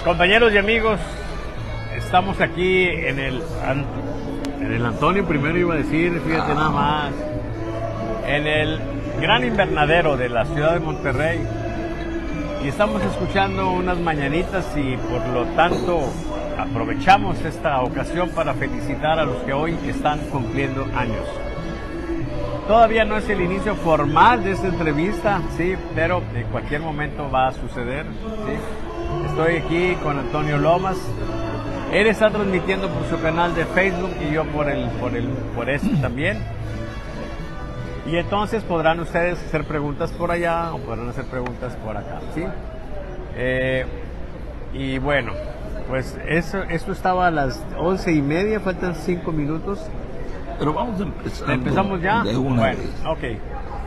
Compañeros y amigos, estamos aquí en el Antonio, primero iba a decir, fíjate nada más, en el gran invernadero de la ciudad de Monterrey, y estamos escuchando unas mañanitas y por lo tanto aprovechamos esta ocasión para felicitar a los que hoy están cumpliendo años. Todavía no es el inicio formal de esta entrevista, sí, pero en cualquier momento va a suceder, sí. Estoy aquí con Antonio Lomas. Él está transmitiendo por su canal de Facebook y yo por este también. Y entonces podrán ustedes hacer preguntas por allá o podrán hacer preguntas por acá, ¿sí? Y bueno, pues esto estaba a las 11:30, faltan 5 minutos. Pero vamos empezando. ¿Empezamos ya? De una vez. Ok.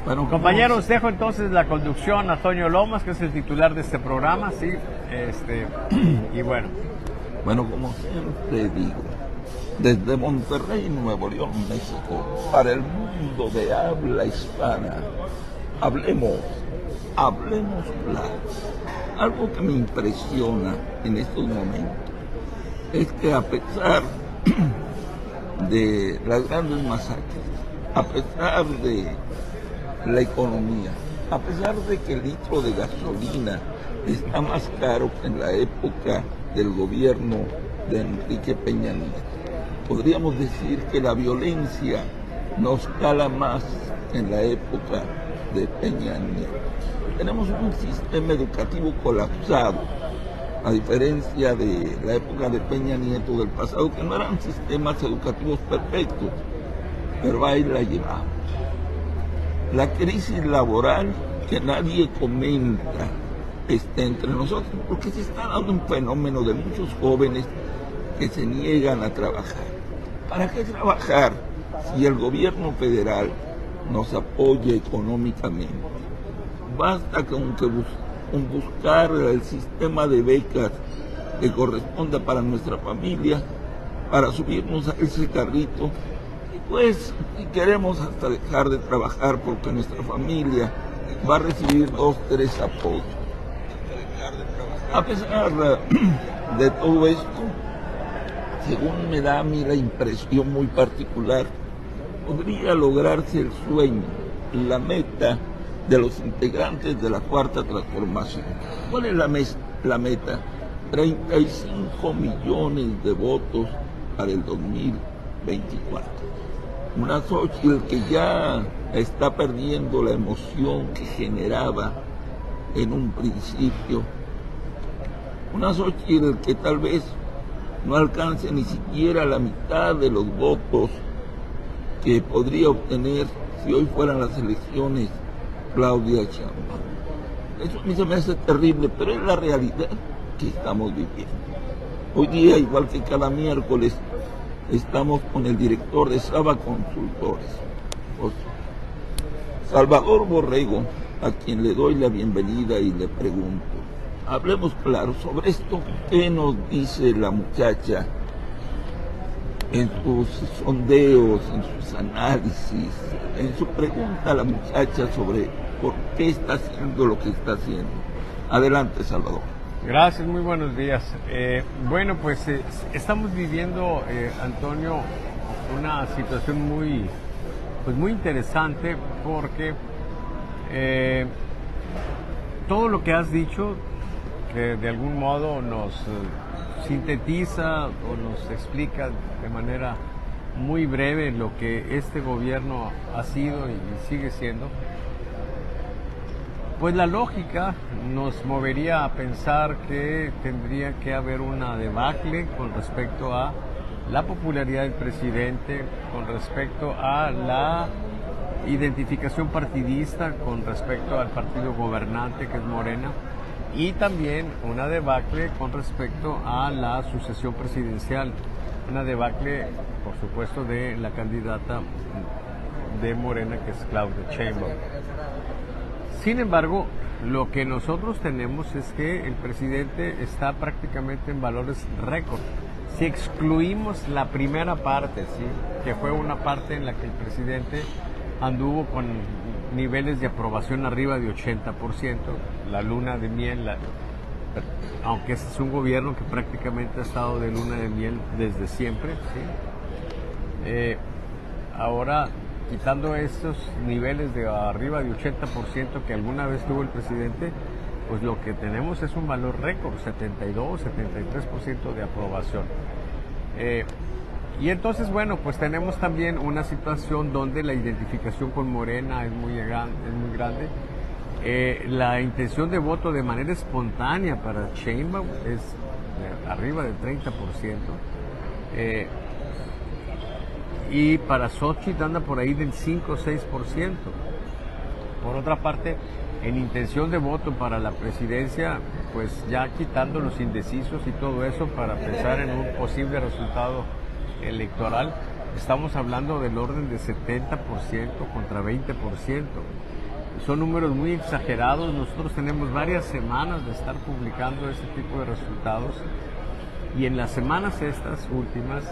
Bueno, compañeros, dejo entonces la conducción a Antonio Lomas, que es el titular de este programa, ¿sí? Y bueno. Bueno, como siempre digo, desde Monterrey, Nuevo León, México, para el mundo de habla hispana, hablemos claro. Algo que me impresiona en estos momentos es que a pesar de las grandes masacres, a pesar de la economía, a pesar de que el litro de gasolina está más caro que en la época del gobierno de Enrique Peña Nieto, podríamos decir que la violencia nos cala más en la época de Peña Nieto. Tenemos un sistema educativo colapsado, a diferencia de la época de Peña Nieto del pasado, que no eran sistemas educativos perfectos, pero ahí la llevamos. La crisis laboral que nadie comenta está entre nosotros, porque se está dando un fenómeno de muchos jóvenes que se niegan a trabajar. ¿Para qué trabajar si el gobierno federal nos apoya económicamente? Basta con buscar el sistema de becas que corresponda para nuestra familia, para subirnos a ese carrito, y pues si queremos hasta dejar de trabajar porque nuestra familia va a recibir 2, 3 apoyos. A pesar de todo esto, según me da a mí la impresión muy particular, podría lograrse el sueño, la meta de los integrantes de la Cuarta Transformación. ¿Cuál es la meta? 35 millones de votos para el 2024. Una Xóchitl que ya está perdiendo la emoción que generaba en un principio. Una Xóchitl que tal vez no alcance ni siquiera la mitad de los votos que podría obtener si hoy fueran las elecciones Claudia Sheinbaum. Eso a mí se me hace terrible, pero es la realidad que estamos viviendo. Hoy día, igual que cada miércoles, estamos con el director de Saba Consultores, Salvador Borrego, a quien le doy la bienvenida y le pregunto, hablemos claro sobre esto. ¿Qué nos dice la muchacha en sus sondeos, en sus análisis, en su pregunta a la muchacha sobre por qué está haciendo lo que está haciendo? Adelante, Salvador. Gracias, muy buenos días. Bueno, pues estamos viviendo, Antonio, una situación muy interesante porque todo lo que has dicho, que de algún modo nos sintetiza o nos explica de manera muy breve lo que este gobierno ha sido y sigue siendo, pues la lógica nos movería a pensar que tendría que haber una debacle con respecto a la popularidad del presidente, con respecto a la identificación partidista, con respecto al partido gobernante que es Morena, y también una debacle con respecto a la sucesión presidencial, una debacle, por supuesto, de la candidata de Morena, que es Claudia Sheinbaum. Sin embargo, lo que nosotros tenemos es que el presidente está prácticamente en valores récord. Si excluimos la primera parte, ¿sí?, que fue una parte en la que el presidente anduvo con niveles de aprobación arriba de 80%, la luna de miel, aunque este es un gobierno que prácticamente ha estado de luna de miel desde siempre, ¿sí? Ahora, quitando estos niveles de arriba de 80% que alguna vez tuvo el presidente, pues lo que tenemos es un valor récord, 72-73% de aprobación. Y entonces, bueno, pues tenemos también una situación donde la identificación con Morena es muy grande. La intención de voto de manera espontánea para Sheinbaum es arriba del 30%. Y para Xochitl anda por ahí del 5 o 6%. Por otra parte, en intención de voto para la presidencia, pues ya quitando los indecisos y todo eso para pensar en un posible resultado electoral, estamos hablando del orden de 70% contra 20%. Son números muy exagerados. Nosotros tenemos varias semanas de estar publicando ese tipo de resultados, y en las semanas estas últimas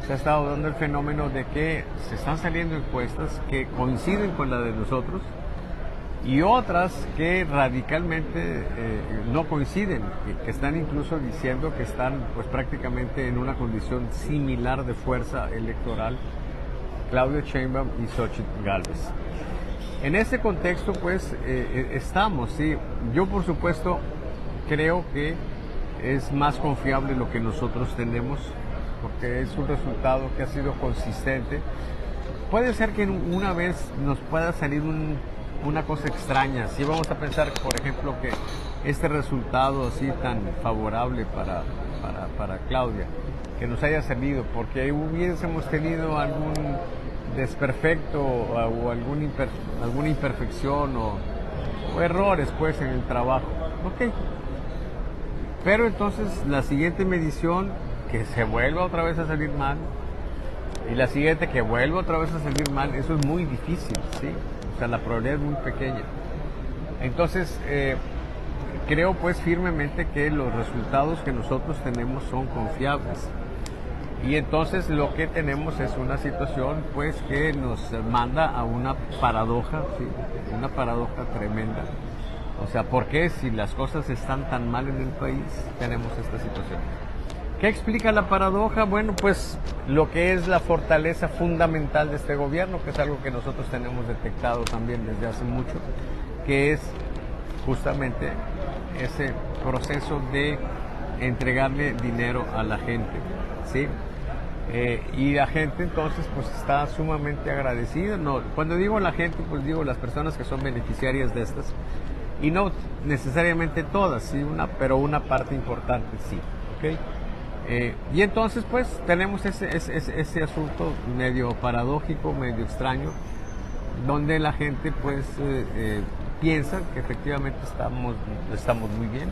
se ha estado dando el fenómeno de que se están saliendo encuestas que coinciden con la de nosotros y otras que radicalmente no coinciden, que están incluso diciendo que están pues prácticamente en una condición similar de fuerza electoral Claudia Sheinbaum y Xochitl Gálvez. En ese contexto pues estamos, sí. Yo por supuesto creo que es más confiable lo que nosotros tenemos, porque es un resultado que ha sido consistente. Puede ser que una vez nos pueda salir una cosa extraña. Si vamos a pensar, por ejemplo, que este resultado así tan favorable para Claudia, que nos haya salido porque hubiésemos tenido algún desperfecto o alguna imperfección o errores pues en el trabajo. Ok. Pero entonces la siguiente medición, que se vuelva otra vez a salir mal, y la siguiente que vuelva otra vez a salir mal, eso es muy difícil, ¿sí? O sea, la probabilidad es muy pequeña. Entonces, creo pues firmemente que los resultados que nosotros tenemos son confiables. Y entonces lo que tenemos es una situación pues que nos manda a una paradoja, ¿sí? Una paradoja tremenda. O sea, ¿por qué si las cosas están tan mal en el país tenemos esta situación? ¿Qué explica la paradoja? Bueno, pues lo que es la fortaleza fundamental de este gobierno, que es algo que nosotros tenemos detectado también desde hace mucho, que es justamente ese proceso de entregarle dinero a la gente, ¿sí? Y la gente entonces pues está sumamente agradecida. No, cuando digo la gente, pues digo las personas que son beneficiarias de estas. Y no necesariamente todas, ¿sí? Pero una parte importante sí, ¿ok? Y entonces pues tenemos ese asunto medio paradójico, medio extraño, donde la gente pues piensa que efectivamente estamos muy bien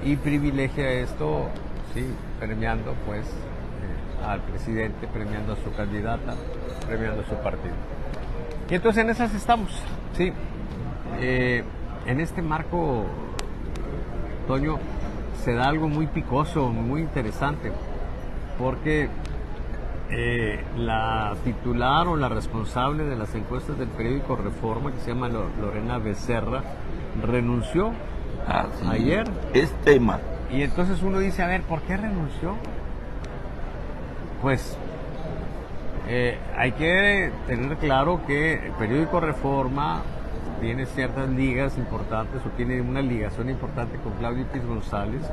y privilegia esto, ¿sí? Premiando pues al presidente, premiando a su candidata, premiando a su partido. Y entonces en esas estamos, ¿sí? En este marco, Toño, se da algo muy picoso, muy interesante, porque la titular o la responsable de las encuestas del periódico Reforma, que se llama Lorena Becerra, renunció ayer. Es tema. Y entonces uno dice, a ver, ¿por qué renunció? Pues hay que tener claro que el periódico Reforma tiene ciertas ligas importantes o tiene una ligación importante con Claudio X González,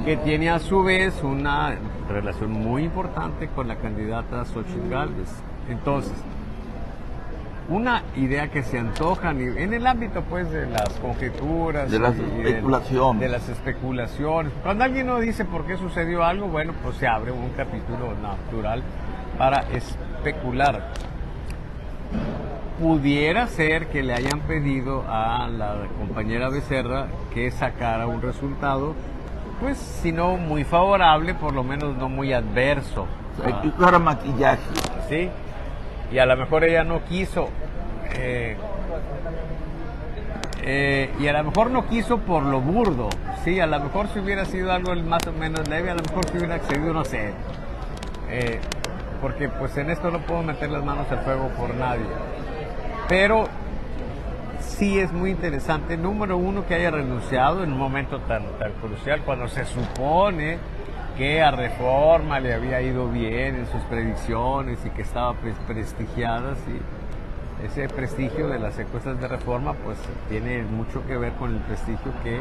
que tiene a su vez una relación muy importante con la candidata Xochitl Gálvez. Entonces, una idea que se antoja en el ámbito pues de las conjeturas, de las especulaciones. De las especulaciones. Cuando alguien no dice por qué sucedió algo, bueno, pues se abre un capítulo natural para especular. Pudiera ser que le hayan pedido a la compañera Becerra que sacara un resultado, pues si no muy favorable, por lo menos no muy adverso. Para maquillaje. Sí, y a lo mejor ella no quiso, y a lo mejor no quiso por lo burdo, sí, a lo mejor si hubiera sido algo más o menos leve, a lo mejor si hubiera accedido, no sé, porque pues en esto no puedo meter las manos al fuego por nadie. Pero sí es muy interesante, número uno, que haya renunciado en un momento tan crucial, cuando se supone que a Reforma le había ido bien en sus predicciones y que estaba prestigiada, sí. Ese prestigio de las encuestas de Reforma pues tiene mucho que ver con el prestigio que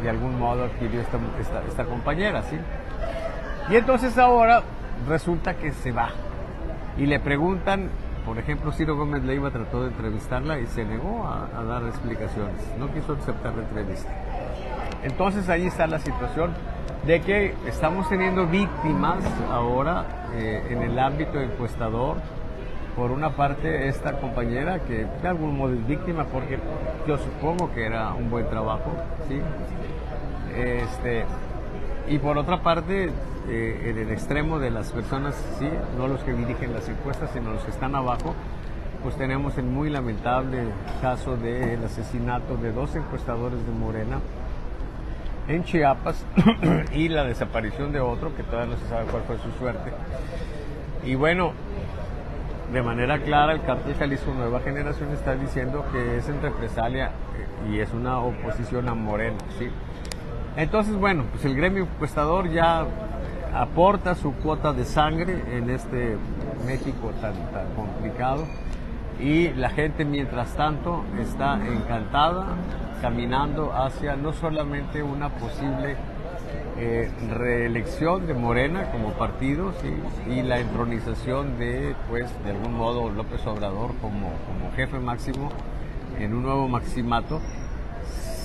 de algún modo adquirió esta compañera, ¿sí? Y entonces ahora resulta que se va y le preguntan, por ejemplo, Ciro Gómez Leiva trató de entrevistarla y se negó a dar explicaciones, no quiso aceptar la entrevista. Entonces ahí está la situación de que estamos teniendo víctimas ahora en el ámbito encuestador. Por una parte, esta compañera que de algún modo es víctima porque yo supongo que era un buen trabajo, ¿sí? Y por otra parte, en el extremo de las personas, ¿sí? No los que dirigen las encuestas, sino los que están abajo, pues tenemos el muy lamentable caso del asesinato de 2 encuestadores de Morena en Chiapas y la desaparición de otro, que todavía no se sabe cuál fue su suerte. Y bueno, de manera clara, el Cártel Jalisco Nueva Generación está diciendo que es en represalia y es una oposición a Morena, ¿sí? Entonces, bueno, pues el gremio encuestador ya aporta su cuota de sangre en este México tan complicado y la gente, mientras tanto, está encantada caminando hacia no solamente una posible reelección de Morena como partido, ¿sí? Y la entronización de, pues, de algún modo López Obrador como jefe máximo en un nuevo maximato,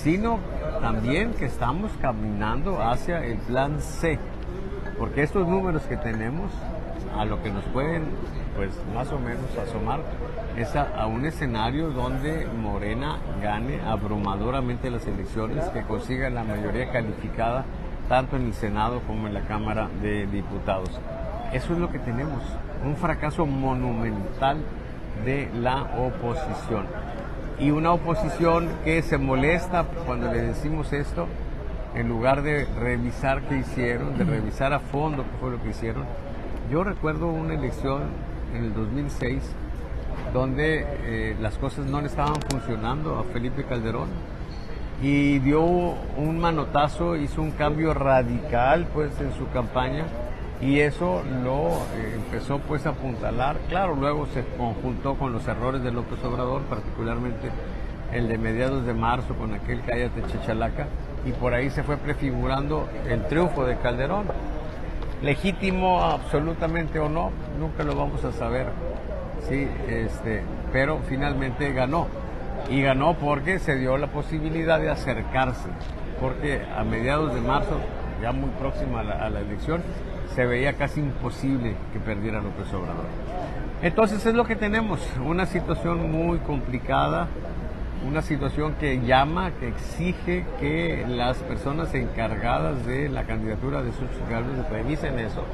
sino también que estamos caminando hacia el plan C, porque estos números que tenemos, a lo que nos pueden, pues, más o menos asomar, es a un escenario donde Morena gane abrumadoramente las elecciones, que consiga la mayoría calificada tanto en el Senado como en la Cámara de Diputados. Eso es lo que tenemos, un fracaso monumental de la oposición. Y una oposición que se molesta cuando le decimos esto, en lugar de revisar qué hicieron, de revisar a fondo qué fue lo que hicieron. Yo recuerdo una elección en el 2006 donde las cosas no le estaban funcionando a Felipe Calderón, y dio un manotazo, hizo un cambio radical pues en su campaña, y eso lo empezó pues a apuntalar. Claro, luego se conjuntó con los errores de López Obrador, particularmente el de mediados de marzo con aquel cállate chachalaca, y por ahí se fue prefigurando el triunfo de Calderón. Legítimo absolutamente o no, nunca lo vamos a saber, sí, pero finalmente ganó. Y ganó porque se dio la posibilidad de acercarse, porque a mediados de marzo, ya muy próxima a la elección, se veía casi imposible que perdiera López Obrador. Entonces es lo que tenemos, una situación muy complicada, una situación que llama, que exige que las personas encargadas de la candidatura de Xochitl Gálvez revisen eso.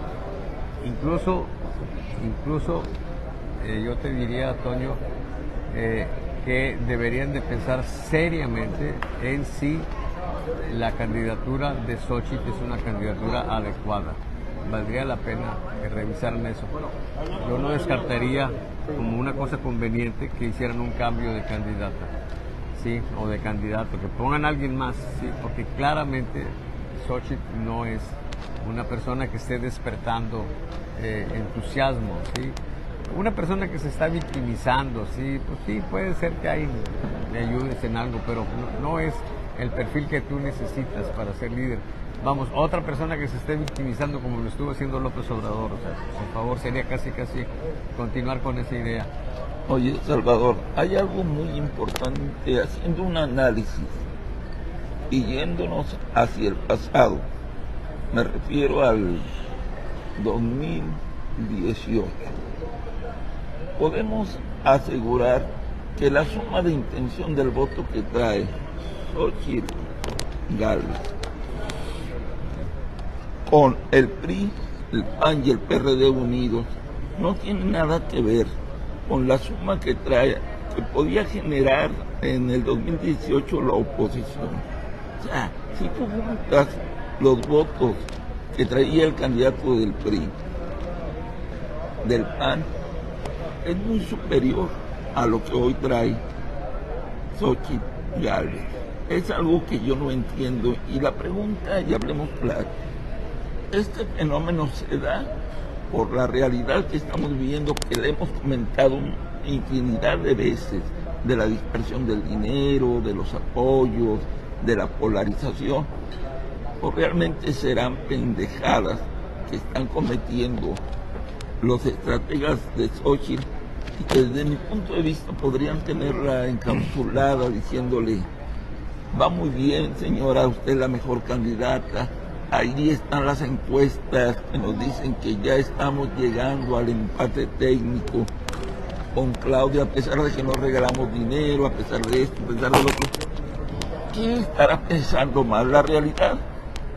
Incluso yo te diría, Toño, que deberían de pensar seriamente en si la candidatura de Xochitl es una candidatura adecuada. Valdría la pena que revisaran eso. Yo no descartaría como una cosa conveniente que hicieran un cambio de candidata, ¿sí? O de candidato, que pongan a alguien más, ¿sí? Porque claramente Xochitl no es una persona que esté despertando entusiasmo, ¿sí? Una persona que se está victimizando, sí, pues sí, puede ser que ahí le ayudes en algo, pero no es el perfil que tú necesitas para ser líder. Vamos, otra persona que se esté victimizando como lo estuvo haciendo López Obrador, o sea, por favor, sería casi continuar con esa idea. Oye, Salvador, hay algo muy importante, haciendo un análisis y yéndonos hacia el pasado, me refiero al 2018. Podemos asegurar que la suma de intención del voto que trae Xochitl Gálvez con el PRI, el PAN y el PRD unidos no tiene nada que ver con la suma que trae, que podía generar en el 2018 la oposición. O sea, si tú juntas los votos que traía el candidato del PRI, del PAN, es muy superior a lo que hoy trae Xochitl Gálvez. Es algo que yo no entiendo. Y la pregunta, y hablemos claro, este fenómeno se da por la realidad que estamos viviendo, que le hemos comentado infinidad de veces, de la dispersión del dinero, de los apoyos, de la polarización, o realmente serán pendejadas que están cometiendo los estrategas de Xochitl, y que desde mi punto de vista podrían tenerla encapsulada diciéndole: va muy bien, señora, usted es la mejor candidata, ahí están las encuestas que nos dicen que ya estamos llegando al empate técnico con Claudia, a pesar de que no regalamos dinero, a pesar de esto, a pesar de lo otro. ¿Quién estará pensando más, la realidad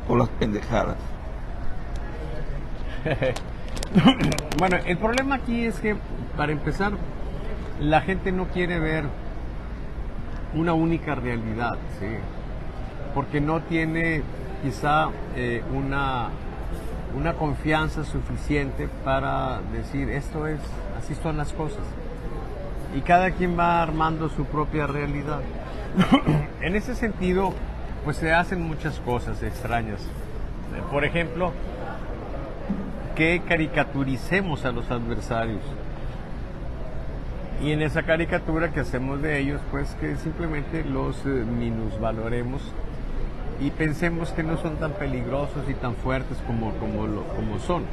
o las pendejadas? Bueno, el problema aquí es que, para empezar, la gente no quiere ver una única realidad, ¿sí? Porque no tiene quizá una confianza suficiente para decir esto es, así son las cosas. Y cada quien va armando su propia realidad. En ese sentido, pues se hacen muchas cosas extrañas. Por ejemplo, que caricaturicemos a los adversarios. Y en esa caricatura que hacemos de ellos, pues que simplemente los minusvaloremos y pensemos que no son tan peligrosos y tan fuertes como son.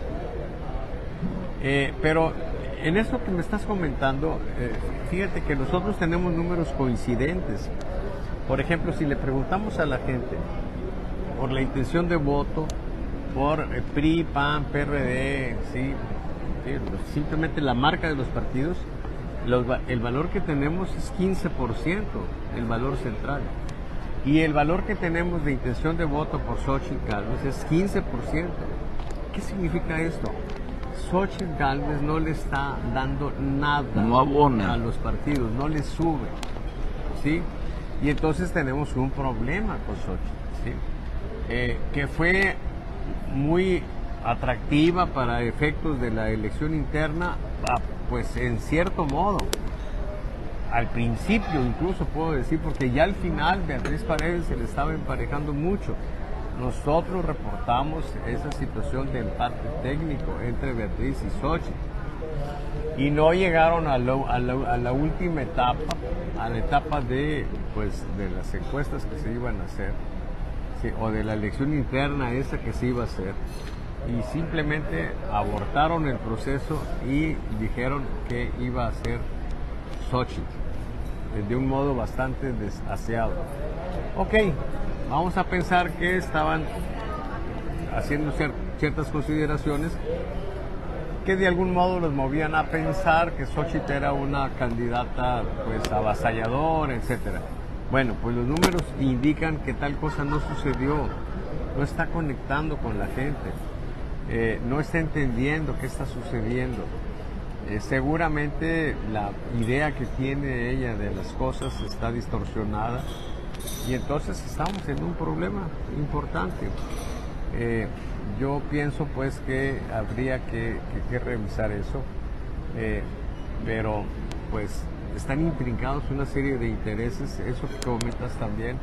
Pero en eso que me estás comentando, fíjate que nosotros tenemos números coincidentes. Por ejemplo, si le preguntamos a la gente por la intención de voto, por PRI, PAN, PRD, ¿sí? Simplemente la marca de los partidos, el valor que tenemos es 15%, el valor central. Y el valor que tenemos de intención de voto por Xochitl Gálvez es 15%. ¿Qué significa esto? Xochitl Gálvez no le está dando nada, no abona a los partidos, no le sube, ¿sí? Y entonces tenemos un problema con Xochitl, ¿sí? Que fue muy atractiva para efectos de la elección interna, pues en cierto modo. Al principio incluso puedo decir, porque ya al final Beatriz Paredes se le estaba emparejando mucho. Nosotros reportamos esa situación de empate técnico entre Beatriz y Xochitl. Y no llegaron a la última etapa, a la etapa de las encuestas que se iban a hacer, ¿sí? O de la elección interna esa que se iba a hacer. Y simplemente abortaron el proceso y dijeron que iba a ser Xochitl, de un modo bastante desaseado. Ok, vamos a pensar que estaban haciendo ciertas consideraciones que de algún modo los movían a pensar que Xochitl era una candidata pues avasalladora, etcétera. Bueno, pues los números indican que tal cosa no sucedió, no está conectando con la gente, no está entendiendo qué está sucediendo. Seguramente la idea que tiene ella de las cosas está distorsionada y entonces estamos en un problema importante. Yo pienso pues que habría que revisar eso, pero pues están intrincados una serie de intereses, eso que comentas también,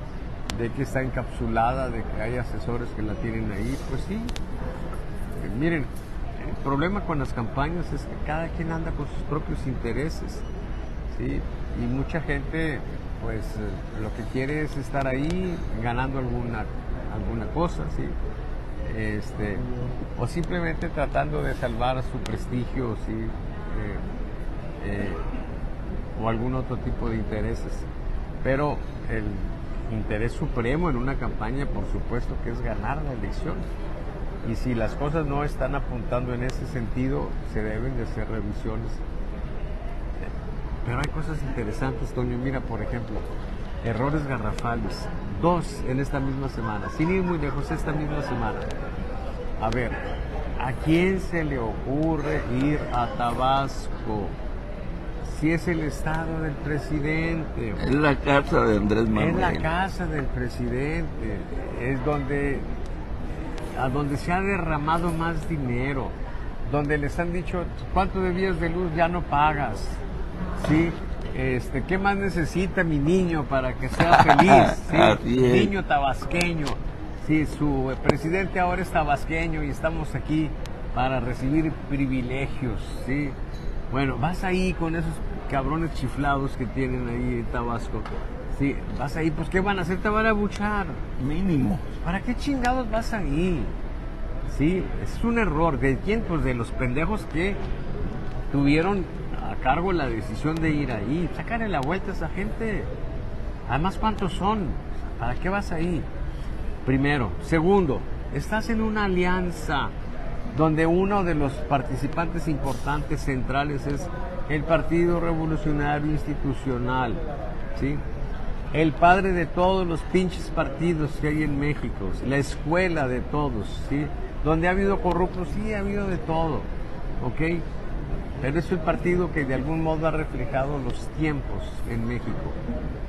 de que está encapsulada, de que hay asesores que la tienen ahí, pues sí. Miren, el problema con las campañas es que cada quien anda con sus propios intereses, ¿sí? Y mucha gente pues lo que quiere es estar ahí ganando alguna cosa, ¿sí? O simplemente tratando de salvar su prestigio, ¿sí? O algún otro tipo de intereses. Pero el interés supremo en una campaña, por supuesto, que es ganar la elección. Y si las cosas no están apuntando en ese sentido, se deben de hacer revisiones. Pero hay cosas interesantes, Toño. Mira, por ejemplo, errores garrafales. 2 en esta misma semana, sin ir muy lejos, esta misma semana. A ver, ¿a quién se le ocurre ir a Tabasco? Si es el estado del presidente. Es la casa de Andrés Manuel. Es la casa del presidente. Es a donde se ha derramado más dinero. Donde les han dicho, ¿cuánto debías de luz? Ya no pagas. ¿Sí? ¿Qué más necesita mi niño para que sea feliz? ¿Sí? Así es. Niño tabasqueño. Sí, su presidente ahora es tabasqueño y estamos aquí para recibir privilegios, ¿sí? Bueno, vas ahí con esos cabrones chiflados que tienen ahí en Tabasco. Sí, vas ahí, pues ¿qué van a hacer? Te van a abuchar. Mínimo. ¿Para qué chingados vas ahí? Sí, es un error. ¿De quién? Pues de los pendejos que tuvieron a cargo la decisión de ir ahí. Sácale la vuelta a esa gente. Además, ¿cuántos son? ¿Para qué vas ahí? Primero. Segundo, estás en una alianza donde uno de los participantes importantes centrales es el Partido Revolucionario Institucional, ¿sí? El padre de todos los pinches partidos que hay en México, la escuela de todos, ¿sí? Donde ha habido corruptos, sí, ha habido de todo, ¿ok? Pero es el partido que de algún modo ha reflejado los tiempos en México.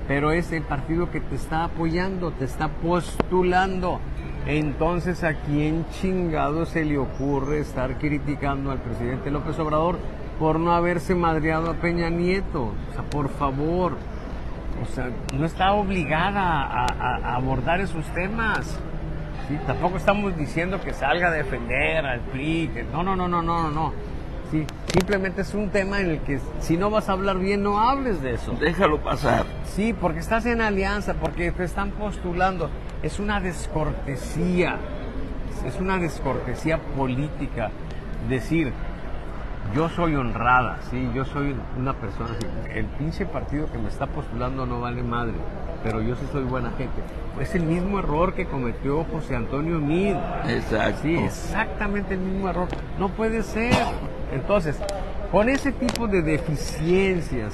Pero es el partido que te está apoyando, te está postulando. Entonces, ¿a quién chingado se le ocurre estar criticando al presidente López Obrador por no haberse madreado a Peña Nieto? O sea, por favor. O sea, no está obligada a abordar esos temas. ¿Sí? Tampoco estamos diciendo que salga a defender al PRI. No. Sí, simplemente es un tema en el que si no vas a hablar bien, no hables de eso. Déjalo pasar. Sí, porque estás en alianza, porque te están postulando. Es una descortesía. Es una descortesía política decir, yo soy honrada, sí, yo soy una persona así. El pinche partido que me está postulando no vale madre, pero yo sí soy buena gente. Es el mismo error que cometió José Antonio Meade. Exacto. Sí, exactamente el mismo error. No puede ser. Entonces, con ese tipo de deficiencias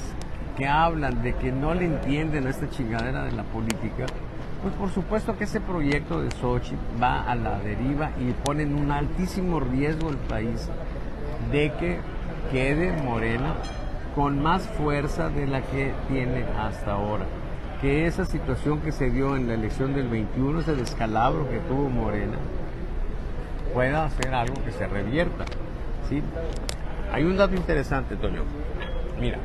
que hablan de que no le entienden a esta chingadera de la política, pues por supuesto que ese proyecto de Xochitl va a la deriva y pone en un altísimo riesgo el país de que quede Morena con más fuerza de la que tiene hasta ahora. Que esa situación que se dio en la elección del 21, ese descalabro que tuvo Morena, pueda hacer algo que se revierta, ¿sí? Hay un dato interesante, Toño. Mira,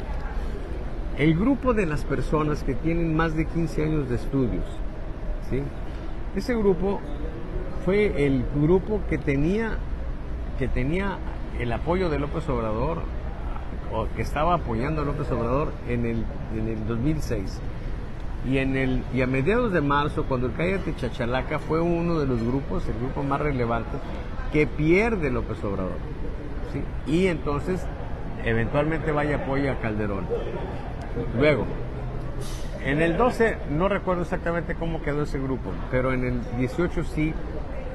el grupo de las personas que tienen más de 15 años de estudios, ¿sí? Ese grupo fue el grupo que tenía el apoyo de López Obrador, o que estaba apoyando a López Obrador en el 2006. Y a mediados de marzo, cuando el Cállate Chachalaca fue uno de los grupos, el grupo más relevante, que pierde López Obrador, ¿sí? Y entonces, eventualmente vaya apoyo a Calderón. Luego, en el 12, no recuerdo exactamente cómo quedó ese grupo, pero en el 18 sí,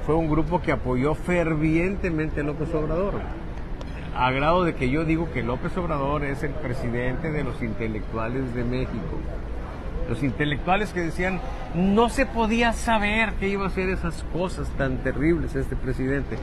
fue un grupo que apoyó fervientemente a López Obrador, a grado de que yo digo que López Obrador es el presidente de los intelectuales de México. Los intelectuales que decían, no se podía saber que iba a hacer esas cosas tan terribles este presidente.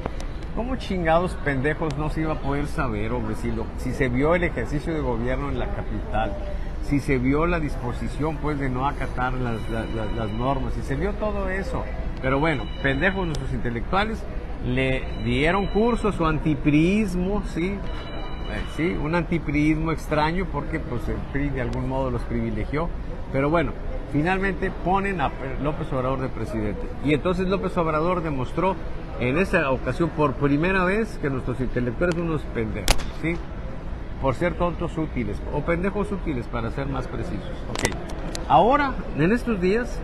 ¿Cómo chingados pendejos no se iba a poder saber, hombre? Si se vio el ejercicio de gobierno en la capital, si se vio la disposición pues de no acatar las normas, si se vio todo eso. Pero bueno, pendejos nuestros intelectuales le dieron curso a su antipriismo, ¿sí? Sí, un antipriismo extraño porque pues el PRI de algún modo los privilegió. Pero bueno, finalmente ponen a López Obrador de presidente. Y entonces López Obrador demostró en esa ocasión por primera vez que nuestros intelectuales son unos pendejos, ¿sí? Por ser tontos útiles, o pendejos útiles para ser más precisos. Okay. Ahora, en estos días,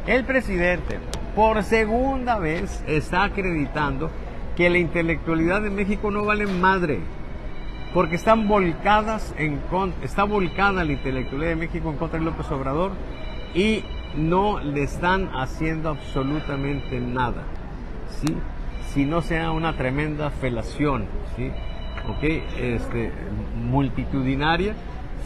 el presidente por segunda vez está acreditando que la intelectualidad de México no vale madre. Porque están volcadas está volcada la intelectualidad de México en contra de López Obrador y no le están haciendo absolutamente nada, ¿sí? Si no sea una tremenda felación, ¿sí? ¿Ok? Multitudinaria,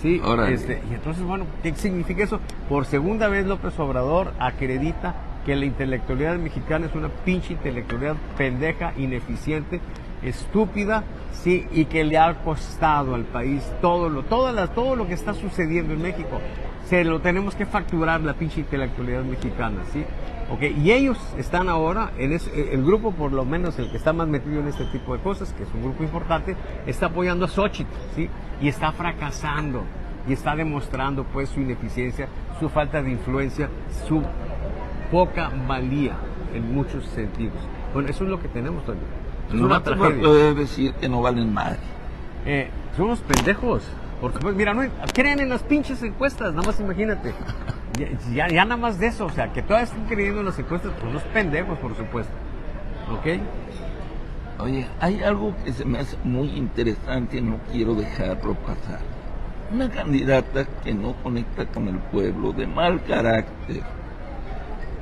¿sí? Y entonces, bueno, ¿qué significa eso? Por segunda vez López Obrador acredita que la intelectualidad mexicana es una pinche intelectualidad pendeja, ineficiente, estúpida, sí, y que le ha costado al país todo lo que está sucediendo en México. Se lo tenemos que facturar la pinche intelectualidad mexicana, ¿sí? Okay. Y ellos están ahora, el grupo por lo menos el que está más metido en este tipo de cosas, que es un grupo importante, está apoyando a Xochitl, ¿sí? Y está fracasando. y está demostrando pues su ineficiencia, su falta de influencia, su poca valía en muchos sentidos. Bueno, eso es lo que tenemos, Toño. Es No una te tragedia. puedes decir que no valen madre. Son unos pendejos. Porque, pues, mira, no creen en las pinches encuestas, nada más imagínate. Ya nada más de eso, o sea, que todavía están creyendo en las encuestas, pues unos pendejos, por supuesto. ¿Ok? Oye, hay algo que se me hace muy interesante y no quiero dejarlo pasar. Una candidata que no conecta con el pueblo, de mal carácter,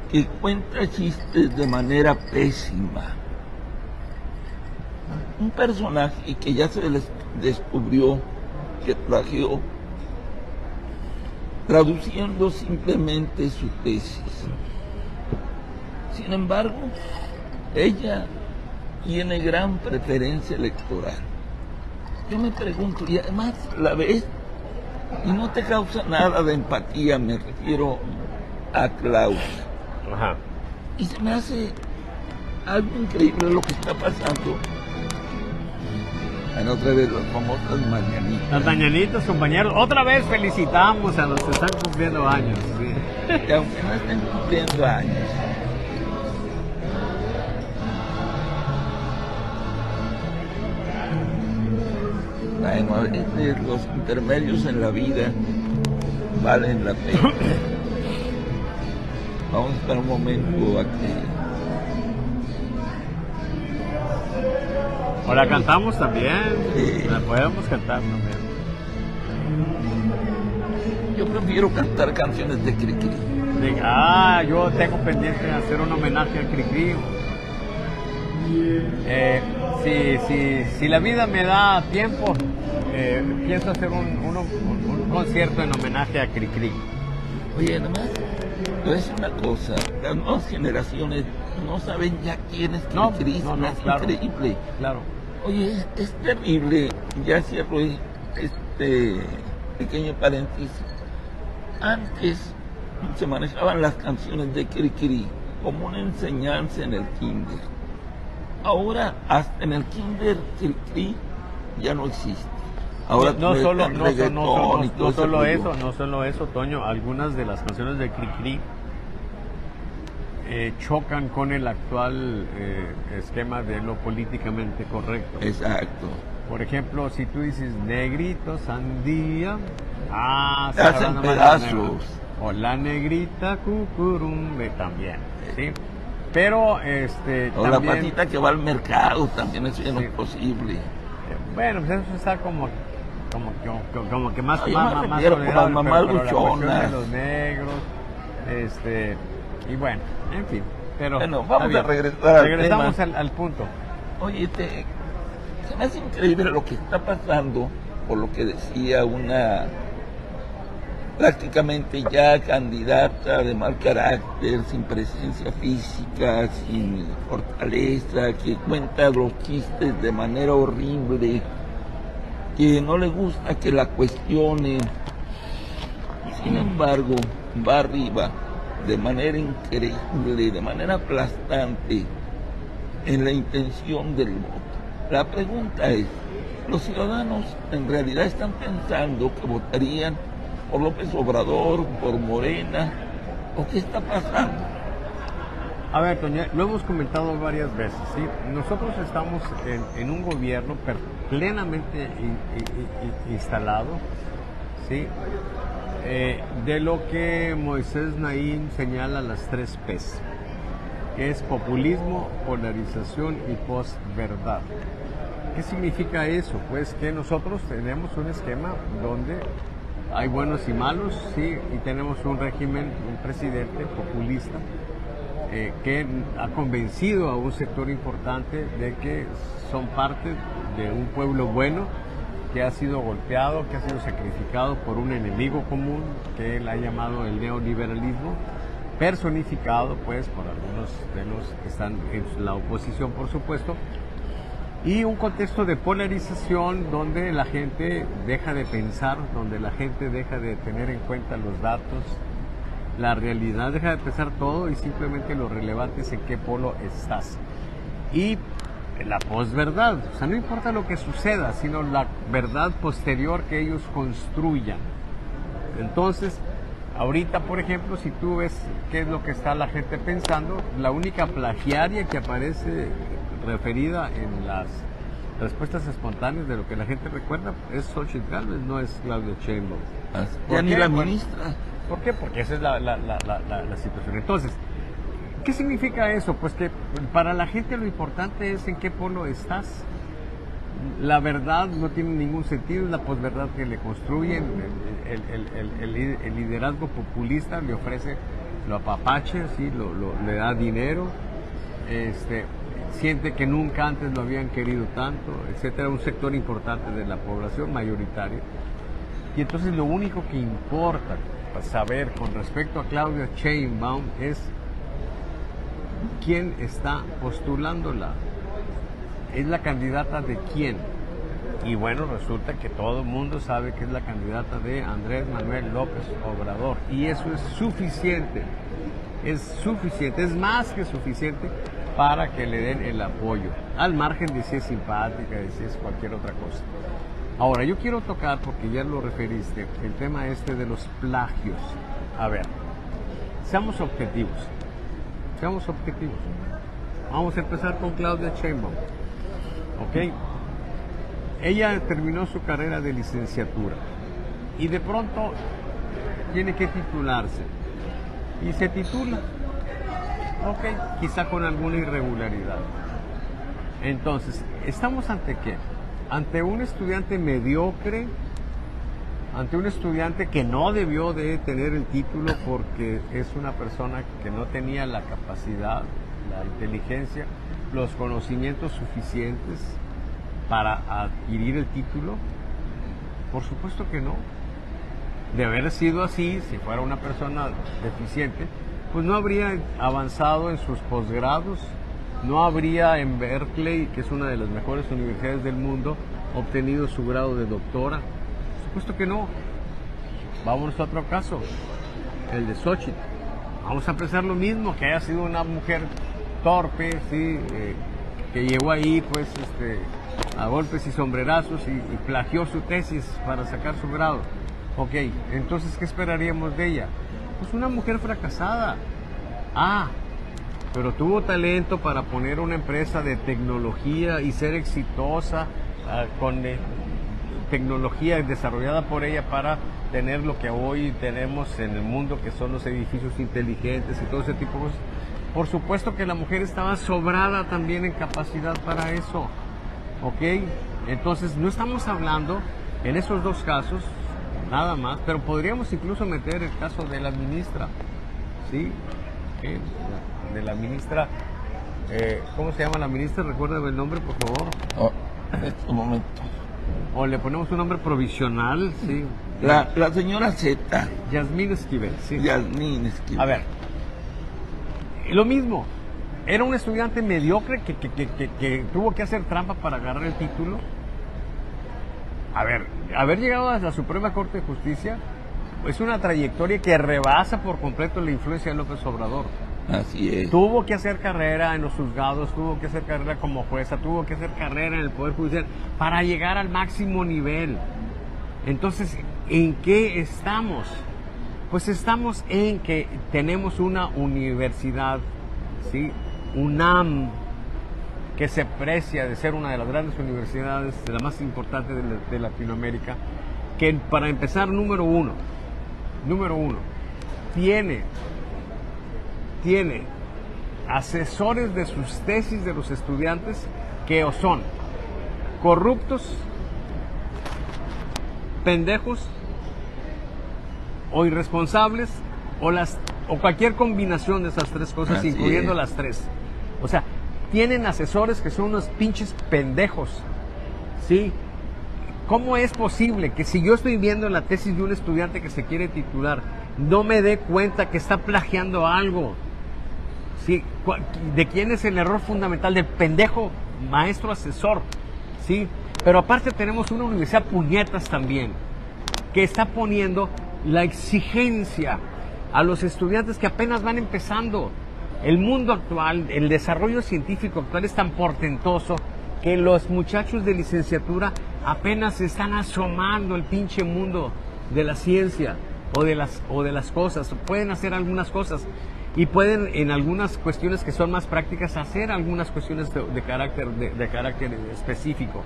que cuenta chistes de manera pésima. Un personaje que ya se les descubrió que plagió, traduciendo simplemente su tesis. Sin embargo, ella tiene gran preferencia electoral. Yo me pregunto, y además la ves y no te causa nada de empatía, me refiero a Claudia. Ajá. Y se me hace algo increíble lo que está pasando. En otra vez las famosas mañanitas. Las mañanitas, compañeros. Otra vez felicitamos a los que están cumpliendo años. Sí. Que aunque no estén cumpliendo años, bueno, a veces los intermedios en la vida valen la pena. Vamos a estar un momento aquí. O la cantamos también. Sí. La podemos cantar también. Yo prefiero cantar canciones de Cricri. Yo tengo pendiente de hacer un homenaje al Cricri. Si la vida me da tiempo, pienso hacer un concierto en homenaje a Cricri. Oye, además, te voy a decir una cosa, las nuevas generaciones no saben ya quién es Cricri, No, es claro. increíble. Claro. Oye, es terrible, ya cierro este pequeño paréntesis. Antes se manejaban las canciones de Cricri como una enseñanza en el kinder. Ahora, hasta en el kinder, Cricri ya no existe. Ahora No solo eso. no solo eso, Toño. Algunas de las canciones de Cricri chocan con el actual esquema de lo políticamente correcto. Exacto. Por ejemplo, si tú dices negrito, sandía, Te hacen pedazos. O la negrita cucurumbe también, ¿sí? Pero O también, la patita que va al mercado también, eso ya no Sí. es posible. Bueno, pues eso está como que más, No, yo más, me más refiero por tolerable, las mamás pero la cuestión luchonas. de los negros, y bueno, en fin. Pero Bueno, está vamos a bien. regresar al Regresamos tema. al punto. Oye, se me hace increíble lo que está pasando, por lo que decía una prácticamente ya candidata de mal carácter, sin presencia física, sin fortaleza, que cuenta los chistes de manera horrible, que no le gusta que la cuestionen. Sin embargo, va arriba de manera increíble, de manera aplastante en la intención del voto. La pregunta es, ¿los ciudadanos en realidad están pensando que votarían por López Obrador, por Morena, o qué está pasando? A ver, Toña, lo hemos comentado varias veces, ¿sí? Nosotros estamos en un gobierno plenamente instalado, ¿sí? De lo que Moisés Naín señala las 3 P's, que es populismo, polarización y posverdad. ¿Qué significa eso? Pues que nosotros tenemos un esquema donde hay buenos y malos, sí, y tenemos un régimen, un presidente populista que ha convencido a un sector importante de que son parte de un pueblo bueno que ha sido golpeado, que ha sido sacrificado por un enemigo común que él ha llamado el neoliberalismo, personificado pues por algunos de los que están en la oposición, por supuesto, y un contexto de polarización donde la gente deja de pensar, donde la gente deja de tener en cuenta los datos, la realidad, deja de pensar todo y simplemente lo relevante es en qué polo estás. Y la posverdad, o sea, no importa lo que suceda, sino la verdad posterior que ellos construyan, Entonces, ahorita, por ejemplo, si tú ves qué es lo que está la gente pensando, la única plagiaria que aparece referida en las respuestas espontáneas de lo que la gente recuerda es Xochitl Gálvez, no es Claudia Sheinbaum. Ya ni qué? la Bueno, ministra. ¿por qué? Porque esa es la situación. Entonces, ¿qué significa eso? Pues que para la gente lo importante es en qué polo estás. La verdad no tiene ningún sentido, es la posverdad que le construyen. El liderazgo populista le ofrece, lo apapache, ¿sí? Le da dinero, siente que nunca antes lo habían querido tanto, etcétera. Un sector importante de la población mayoritaria. Y entonces lo único que importa saber con respecto a Claudia Sheinbaum es quién está postulándola. ¿Es la candidata de quién? Y bueno, resulta que todo el mundo sabe que es la candidata de Andrés Manuel López Obrador. Y eso es suficiente, es más que suficiente para que le den el apoyo, al margen de si es simpática, de si es cualquier otra cosa. Ahora, yo quiero tocar, porque ya lo referiste, el tema de los plagios. A ver, seamos objetivos. Vamos a empezar con Claudia Sheinbaum. ¿Ok? Ella terminó su carrera de licenciatura y de pronto tiene que titularse. Y se titula. Ok, quizá con alguna irregularidad. Entonces, ¿estamos ante qué? Ante un estudiante mediocre, ante un estudiante que no debió de tener el título porque es una persona que no tenía la capacidad, la inteligencia, los conocimientos suficientes para adquirir el título. Por supuesto que no. De haber sido así, si fuera una persona deficiente, pues no habría avanzado en sus posgrados, no habría en Berkeley, que es una de las mejores universidades del mundo, obtenido su grado de doctora. Por supuesto que no. Vámonos a otro caso, el de Xochitl. Vamos a pensar lo mismo, que haya sido una mujer torpe, ¿sí? Que llegó ahí pues a golpes y sombrerazos y plagió su tesis para sacar su grado. Ok, entonces ¿qué esperaríamos de ella? Pues una mujer fracasada. Pero tuvo talento para poner una empresa de tecnología y ser exitosa con tecnología desarrollada por ella para tener lo que hoy tenemos en el mundo, que son los edificios inteligentes y todo ese tipo de cosas. Por supuesto que la mujer estaba sobrada también en capacidad para eso. ¿Ok? Entonces no estamos hablando en esos dos casos nada más, pero podríamos incluso meter el caso de la ministra, ¿sí? De la ministra, ¿cómo se llama la ministra? Recuérdame el nombre, por favor. Un momento. O le ponemos un nombre provisional, ¿sí? La señora Z. Yasmín Esquivel, sí. Yasmín Esquivel. A ver, lo mismo, era un estudiante mediocre que tuvo que hacer trampa para agarrar el título. A ver, haber llegado a la Suprema Corte de Justicia es una trayectoria que rebasa por completo la influencia de López Obrador. Así es. Tuvo que hacer carrera en los juzgados, tuvo que hacer carrera como jueza, tuvo que hacer carrera en el Poder Judicial para llegar al máximo nivel. Entonces, ¿en qué estamos? Pues estamos en que tenemos una universidad, ¿sí? UNAM, que se precia de ser una de las grandes universidades, de la más importante de Latinoamérica, que para empezar, número uno, tiene asesores de sus tesis de los estudiantes que o son corruptos, pendejos o irresponsables o cualquier combinación de esas tres cosas, Así incluyendo es. las tres. O sea, tienen asesores que son unos pinches pendejos, ¿sí? ¿Cómo es posible que si yo estoy viendo la tesis de un estudiante que se quiere titular, no me dé cuenta que está plagiando algo? ¿Sí? ¿De quién es el error fundamental? Del pendejo maestro asesor, ¿sí? Pero aparte tenemos una universidad puñetas también, que está poniendo la exigencia a los estudiantes que apenas van empezando. El mundo actual, el desarrollo científico actual es tan portentoso que los muchachos de licenciatura apenas se están asomando al pinche mundo de la ciencia. o de las cosas, pueden hacer algunas cosas y pueden en algunas cuestiones que son más prácticas hacer algunas cuestiones de carácter específico,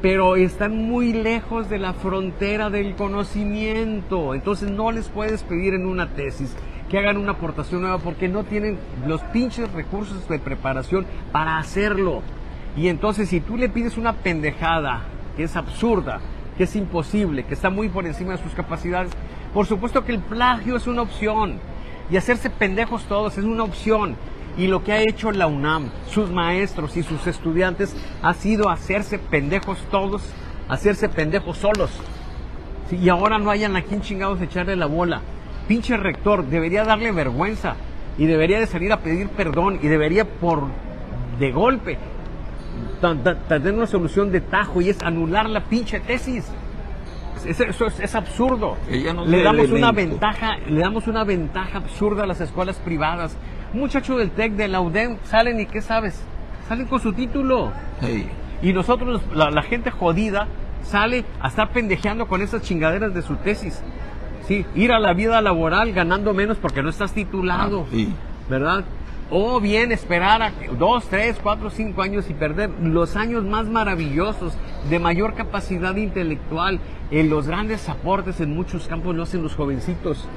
pero están muy lejos de la frontera del conocimiento. Entonces no les puedes pedir en una tesis que hagan una aportación nueva porque no tienen los pinches recursos de preparación para hacerlo. Y entonces si tú le pides una pendejada que es absurda, que es imposible, que está muy por encima de sus capacidades, por supuesto que el plagio es una opción y hacerse pendejos todos es una opción. Y lo que ha hecho la UNAM, sus maestros y sus estudiantes ha sido hacerse pendejos todos, hacerse pendejos solos. ¿Sí? Y ahora no hayan a quién chingados echarle la bola. Pinche rector, debería darle vergüenza y debería de salir a pedir perdón y debería de golpe tener una solución de tajo y es anular la pinche tesis. Eso es absurdo. Le damos una ventaja absurda a las escuelas privadas. Un muchacho del TEC, de la UDEM, salen y ¿qué sabes? Salen con su título. Hey. Y nosotros, la gente jodida, sale a estar pendejeando con esas chingaderas de su tesis. Sí, ir a la vida laboral ganando menos porque no estás titulado. Sí. ¿Verdad? O bien esperar a 2, 3, 4, 5 años y perder los años más maravillosos, de mayor capacidad intelectual, los grandes aportes en muchos campos lo hacen los jovencitos.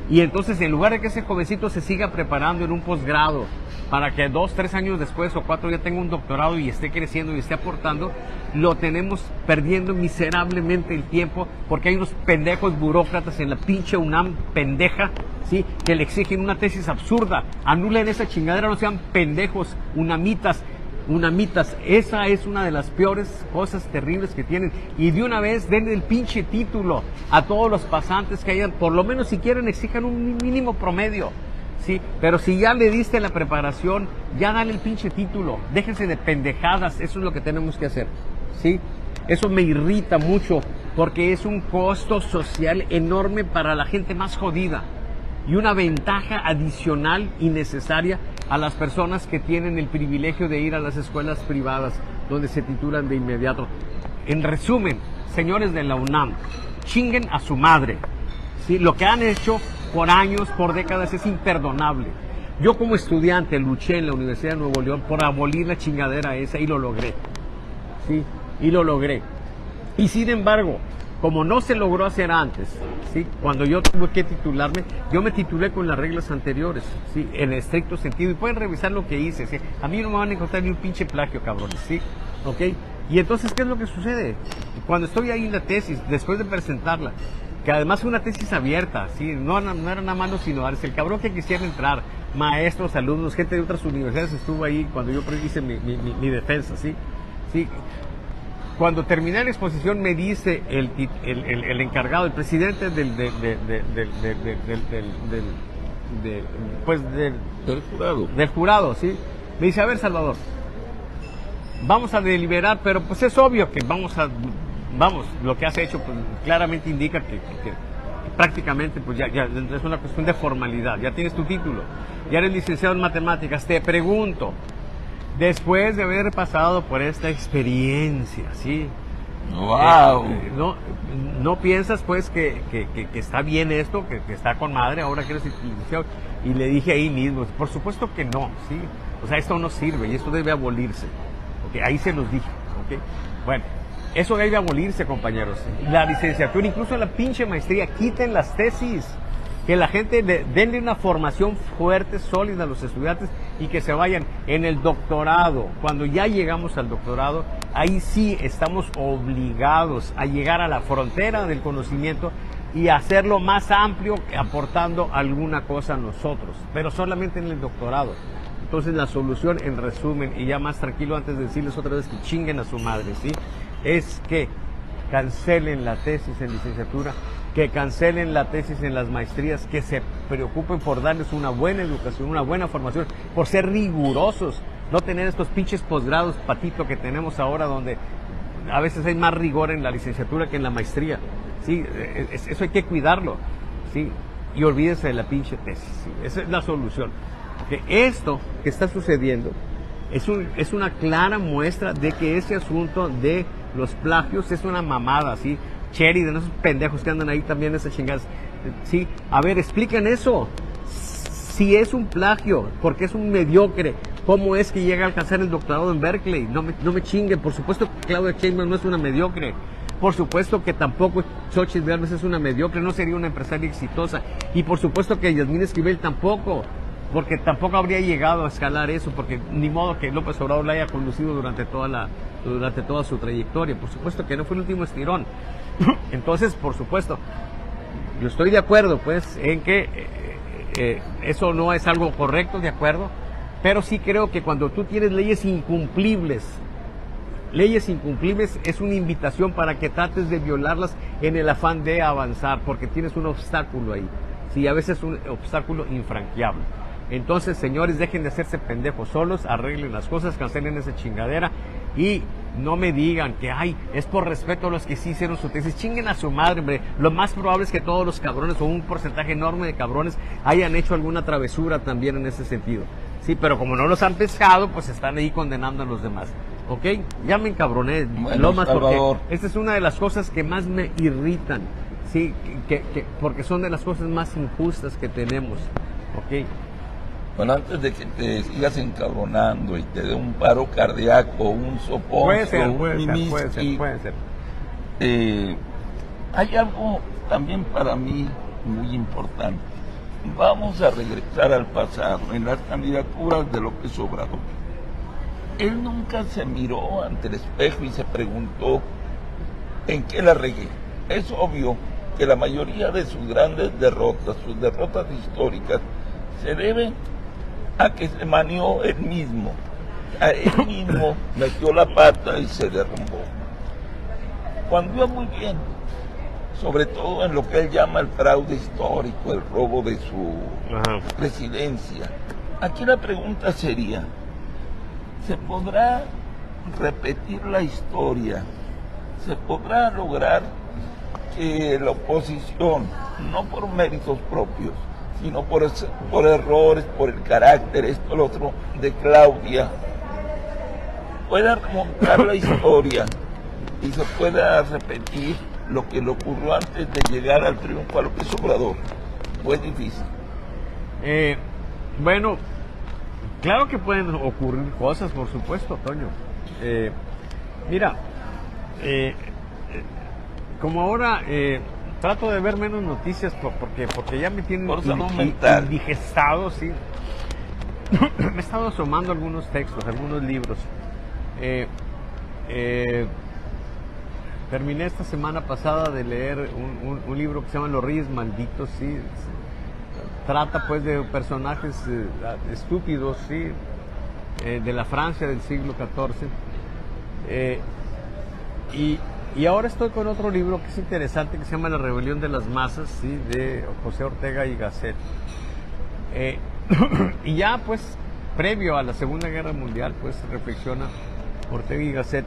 Y entonces, en lugar de que ese jovencito se siga preparando en un posgrado para que 2, 3 años después o 4 ya tenga un doctorado y esté creciendo y esté aportando, lo tenemos perdiendo miserablemente el tiempo porque hay unos pendejos burócratas en la pinche UNAM pendeja, ¿sí? Que le exigen una tesis absurda. Anulen esa chingadera, no sean pendejos, unamitas. Esa es una de las peores cosas terribles que tienen. Y de una vez den el pinche título a todos los pasantes que hayan, por lo menos si quieren exijan un mínimo promedio, ¿sí? Pero si ya le diste la preparación, ya dale el pinche título. Déjense de pendejadas, eso es lo que tenemos que hacer, ¿sí? Eso me irrita mucho porque es un costo social enorme para la gente más jodida y una ventaja adicional y necesaria a las personas que tienen el privilegio de ir a las escuelas privadas donde se titulan de inmediato. En resumen, señores de la UNAM, chinguen a su madre, ¿sí? Lo que han hecho por años, por décadas es imperdonable. Yo como estudiante luché en la Universidad de Nuevo León por abolir la chingadera esa y lo logré, ¿sí? Y lo logré. Y sin embargo, como no se logró hacer antes, ¿sí? Cuando yo tuve que titularme, yo me titulé con las reglas anteriores, ¿sí? En estricto sentido, y pueden revisar lo que hice, ¿sí? A mí no me van a encontrar ni un pinche plagio, cabrones, ¿sí? ¿Ok? Y entonces, ¿qué es lo que sucede? Cuando estoy ahí en la tesis, después de presentarla, que además es una tesis abierta, ¿sí? No era nada más los sinodales, el cabrón que quisiera entrar, maestros, alumnos, gente de otras universidades estuvo ahí cuando yo hice mi defensa, ¿sí? ¿Sí? Cuando terminé la exposición me dice el encargado, el presidente del jurado, ¿sí? Me dice, a ver, Salvador, vamos a deliberar, pero pues es obvio que vamos, lo que has hecho pues claramente indica que prácticamente pues ya es una cuestión de formalidad, ya tienes tu título, ya eres licenciado en matemáticas, te pregunto, después de haber pasado por esta experiencia, ¿sí? ¡Wow! ¿No piensas pues que está bien esto, que está con madre ahora que eres licenciado? Y le dije ahí mismo, por supuesto que no, ¿sí? O sea, esto no sirve y esto debe abolirse. ¿Okay? Ahí se los dije, ¿ok? Bueno, eso debe abolirse, compañeros. La licenciatura, incluso la pinche maestría, quiten las tesis. Que la gente denle una formación fuerte, sólida a los estudiantes y que se vayan en el doctorado. Cuando ya llegamos al doctorado, ahí sí estamos obligados a llegar a la frontera del conocimiento y hacerlo más amplio, aportando alguna cosa a nosotros, pero solamente en el doctorado. Entonces la solución, en resumen, y ya más tranquilo antes de decirles otra vez que chinguen a su madre, ¿sí? Es que cancelen la tesis en licenciatura, que cancelen la tesis en las maestrías, que se preocupen por darles una buena educación, una buena formación, por ser rigurosos, no tener estos pinches posgrados, patito, que tenemos ahora, donde a veces hay más rigor en la licenciatura que en la maestría, ¿sí? Eso hay que cuidarlo, ¿sí? Y olvídense de la pinche tesis, ¿sí? Esa es la solución. Porque esto que está sucediendo es una clara muestra de que ese asunto de los plagios es una mamada, ¿sí? Cherry, de esos pendejos que andan ahí también, esas chingadas. Sí, a ver, expliquen eso. Si es un plagio, porque es un mediocre, ¿cómo es que llega a alcanzar el doctorado en Berkeley? No me chinguen. Por supuesto que Claudia Sheinbaum no es una mediocre. Por supuesto que tampoco Xochitl Gálvez es una mediocre, no sería una empresaria exitosa. Y por supuesto que Yasmín Esquivel tampoco, porque tampoco habría llegado a escalar eso, porque ni modo que López Obrador la haya conducido durante toda su trayectoria. Por supuesto que no fue el último estirón. Entonces, por supuesto, yo estoy de acuerdo, pues, en que eso no es algo correcto, de acuerdo, pero sí creo que cuando tú tienes leyes incumplibles es una invitación para que trates de violarlas en el afán de avanzar, porque tienes un obstáculo ahí, sí, a veces un obstáculo infranqueable. Entonces, señores, dejen de hacerse pendejos solos, arreglen las cosas, cancelen esa chingadera y no me digan que, ay, es por respeto a los que sí hicieron su tesis. Chinguen a su madre, hombre. Lo más probable es que todos los cabrones, o un porcentaje enorme de cabrones, hayan hecho alguna travesura también en ese sentido. Sí, pero como no los han pescado, pues están ahí condenando a los demás. ¿Ok? Ya me encabroné, bueno, Lomas, Salvador, porque esta es una de las cosas que más me irritan. Sí, porque son de las cosas más injustas que tenemos. ¿Ok? bueno, antes de que te sigas encabronando y te dé un paro cardíaco, un soponcio, un Mimiski, puede ser. Hay algo también para mí muy importante. Vamos a regresar al pasado, en las candidaturas de López Obrador. Él nunca se miró ante el espejo y se preguntó en qué la regué. Es obvio que la mayoría de sus grandes derrotas, sus derrotas históricas, se deben a que se manió él mismo. A él mismo metió la pata y se derrumbó. Cuando iba muy bien, sobre todo en lo que él llama el fraude histórico, el robo de su presidencia. Aquí la pregunta sería, ¿se podrá repetir la historia? ¿Se podrá lograr que la oposición, no por méritos propios, sino por errores, por el carácter, esto, lo otro, de Claudia, pueda remontar la historia y se pueda repetir lo que le ocurrió antes de llegar al triunfo a López Obrador? Fue difícil. Bueno, claro que pueden ocurrir cosas, por supuesto, Toño. Mira, como ahora trato de ver menos noticias porque ya me tienen indigestado, sí. Me he estado asomando algunos textos, algunos libros. Terminé esta semana pasada de leer un libro que se llama Los Reyes Malditos, sí. Trata pues de personajes estúpidos, sí, de la Francia del siglo XIV. Y ahora estoy con otro libro que es interesante, que se llama La Rebelión de las Masas, sí, de José Ortega y Gasset. Y ya pues previo a la Segunda Guerra Mundial pues reflexiona Ortega y Gasset,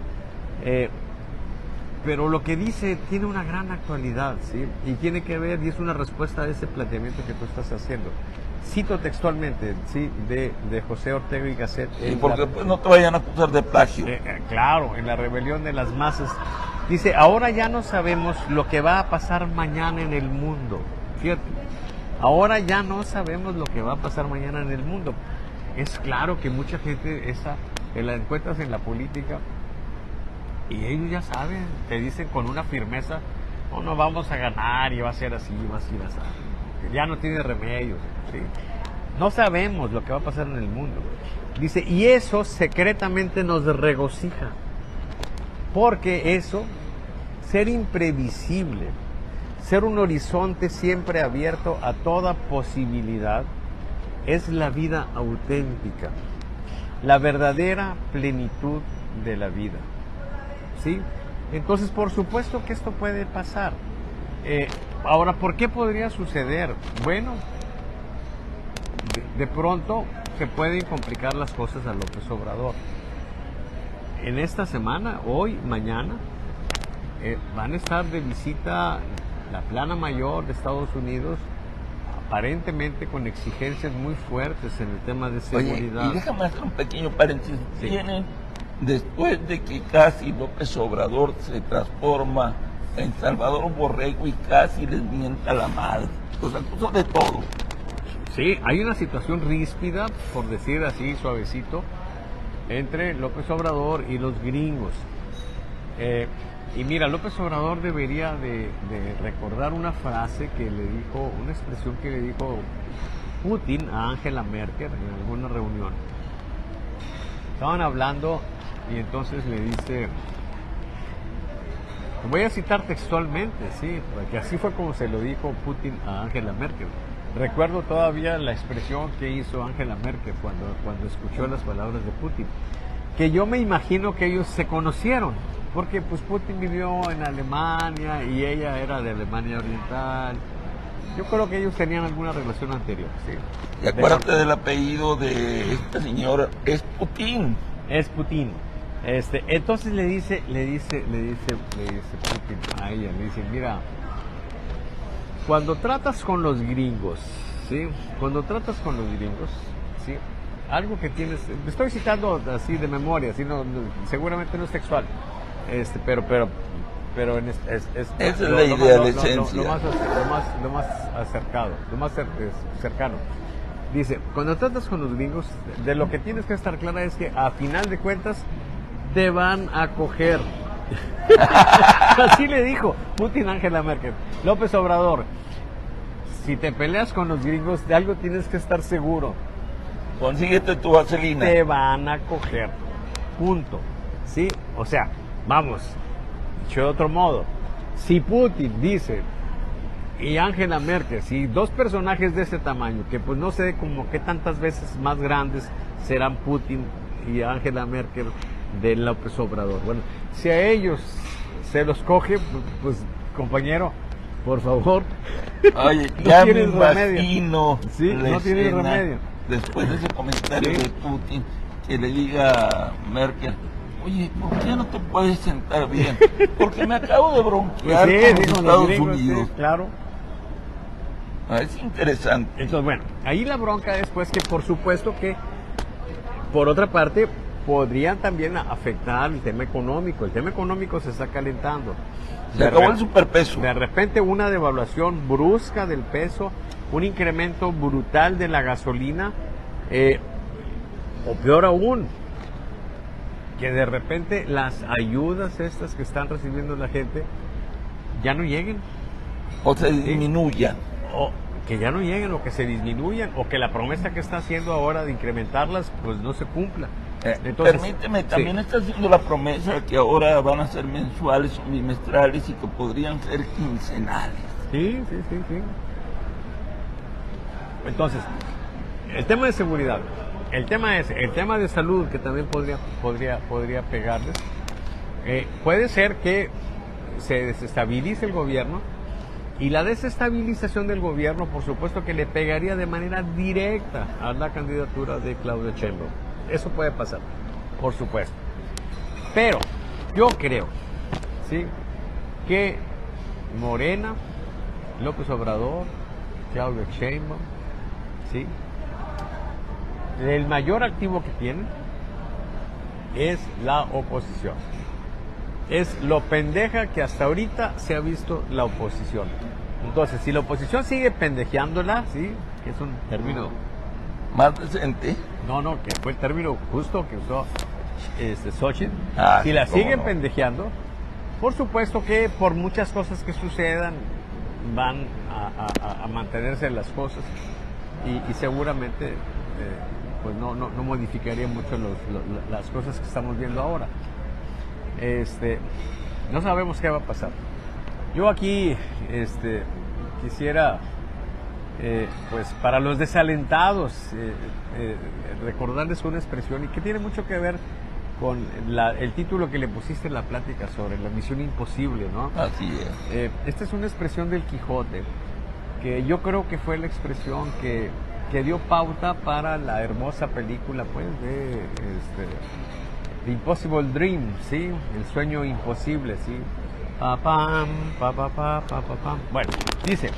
pero lo que dice tiene una gran actualidad, ¿sí? Y tiene que ver, y es una respuesta a ese planteamiento que tú estás haciendo. Cito textualmente, ¿sí? de José Ortega y Gasset. Y porque pues no te vayan a acusar de plagio. Claro, en La Rebelión de las Masas. Dice, ahora ya no sabemos lo que va a pasar mañana en el mundo. Fíjate, ahora ya no sabemos lo que va a pasar mañana en el mundo. Es claro que mucha gente que la encuentras en la política y ellos ya saben, te dicen con una firmeza, no vamos a ganar y va a ser así, va a ser así. Ya no tiene remedio. ¿Sí? No sabemos lo que va a pasar en el mundo. Dice, y eso secretamente nos regocija. Porque eso, ser imprevisible, ser un horizonte siempre abierto a toda posibilidad, es la vida auténtica, la verdadera plenitud de la vida. ¿Sí? Entonces, por supuesto que esto puede pasar. Ahora, ¿por qué podría suceder? Bueno, de pronto se pueden complicar las cosas a López Obrador. En esta semana, hoy, mañana, van a estar de visita la plana mayor de Estados Unidos, aparentemente con exigencias muy fuertes en el tema de seguridad. Oye, y déjame hacer un pequeño paréntesis. Sí. Tienen, después de que casi López Obrador se transforma en Salvador Borrego y casi les mienta la madre, Los acusó de todo. Sí, hay una situación ríspida, por decir así, suavecito, entre López Obrador y los gringos. Y mira, López Obrador debería de recordar una frase que le dijo, una expresión que le dijo Putin a Angela Merkel en alguna reunión. Estaban hablando y entonces le dice, voy a citar textualmente, sí, porque así fue como se lo dijo Putin a Angela Merkel. Recuerdo todavía la expresión que hizo Angela Merkel cuando escuchó las palabras de Putin, que yo me imagino que ellos se conocieron, porque pues Putin vivió en Alemania y ella era de Alemania Oriental. Yo creo que ellos tenían alguna relación anterior, sí. Y acuérdate del apellido de esta señora, es Putin. Es Putin. Entonces le dice Putin a ella, le dice, mira, cuando tratas con los gringos, ¿sí? Cuando tratas con los gringos, ¿sí? Algo que tienes, estoy citando así de memoria, ¿sí? Seguramente no es textual, pero esa es la idea, la esencia. Lo más acercado, lo más cercano. Dice, cuando tratas con los gringos, de lo que tienes que estar clara es que a final de cuentas te van a coger. Así le dijo Putin a Angela Merkel. López Obrador, si te peleas con los gringos, de algo tienes que estar seguro. Consíguete tu vaselina. Te van a coger. Punto. ¿Sí? O sea, vamos, dicho de otro modo, si Putin dice y Angela Merkel, si dos personajes de ese tamaño, que pues no sé como qué tantas veces más grandes serán Putin y Angela Merkel de López Obrador. Bueno, si a ellos se los coge, pues compañero, por favor. Oye, no ya me tienes remedio. imagino Sí, no tienes remedio. Después de ese comentario Sí. de Putin, que le diga a Merkel, oye, ¿por qué no te puedes sentar bien? Porque me acabo de bronquear Sí, con los dijo los Estados gringos, Unidos. sí, claro. Es interesante. Entonces, bueno, ahí la bronca es pues que por supuesto que, por otra parte, podrían también afectar el tema económico. El tema económico se está calentando. Se acabó el superpeso. De repente una devaluación brusca del peso, un incremento brutal de la gasolina, o peor aún, que de repente las ayudas estas que están recibiendo la gente ya no lleguen. O se disminuya. O que ya no lleguen, o que se disminuyan, o que la promesa que está haciendo ahora de incrementarlas pues no se cumpla. Entonces, permíteme, también sí. está haciendo la promesa que ahora van a ser mensuales o bimestrales y que podrían ser quincenales. Sí. Entonces, el tema de seguridad, el tema de salud, que también podría pegarles. Puede ser que se desestabilice el gobierno, y la desestabilización del gobierno, por supuesto, que le pegaría de manera directa a la candidatura de Claudia Sheinbaum. Eso puede pasar, por supuesto. Pero yo creo, ¿sí?, que Morena, López Obrador, Claudia Sheinbaum, ¿sí?, el mayor activo que tienen es la oposición. Es lo pendeja que hasta ahorita se ha visto la oposición. Entonces, si la oposición sigue pendejeándola, ¿sí?, que es un término Más decente. No, que fue el término justo que usó Xochitl. Si Sí, la cómo siguen no. pendejeando, por supuesto que por muchas cosas que sucedan van a mantenerse las cosas, y seguramente pues no modificaría mucho las cosas que estamos viendo ahora. No sabemos qué va a pasar. Yo aquí quisiera, pues para los desalentados, recordarles una expresión, y que tiene mucho que ver con el título que le pusiste en la plática sobre la misión imposible, ¿no? Así es. Esta es una expresión del Quijote, que yo creo que fue la expresión que dio pauta para la hermosa película, pues, de The Impossible Dream, ¿sí? El sueño imposible, ¿sí? Pa, pam, pa, pa, pa, pa, pa, pam. Bueno, dice,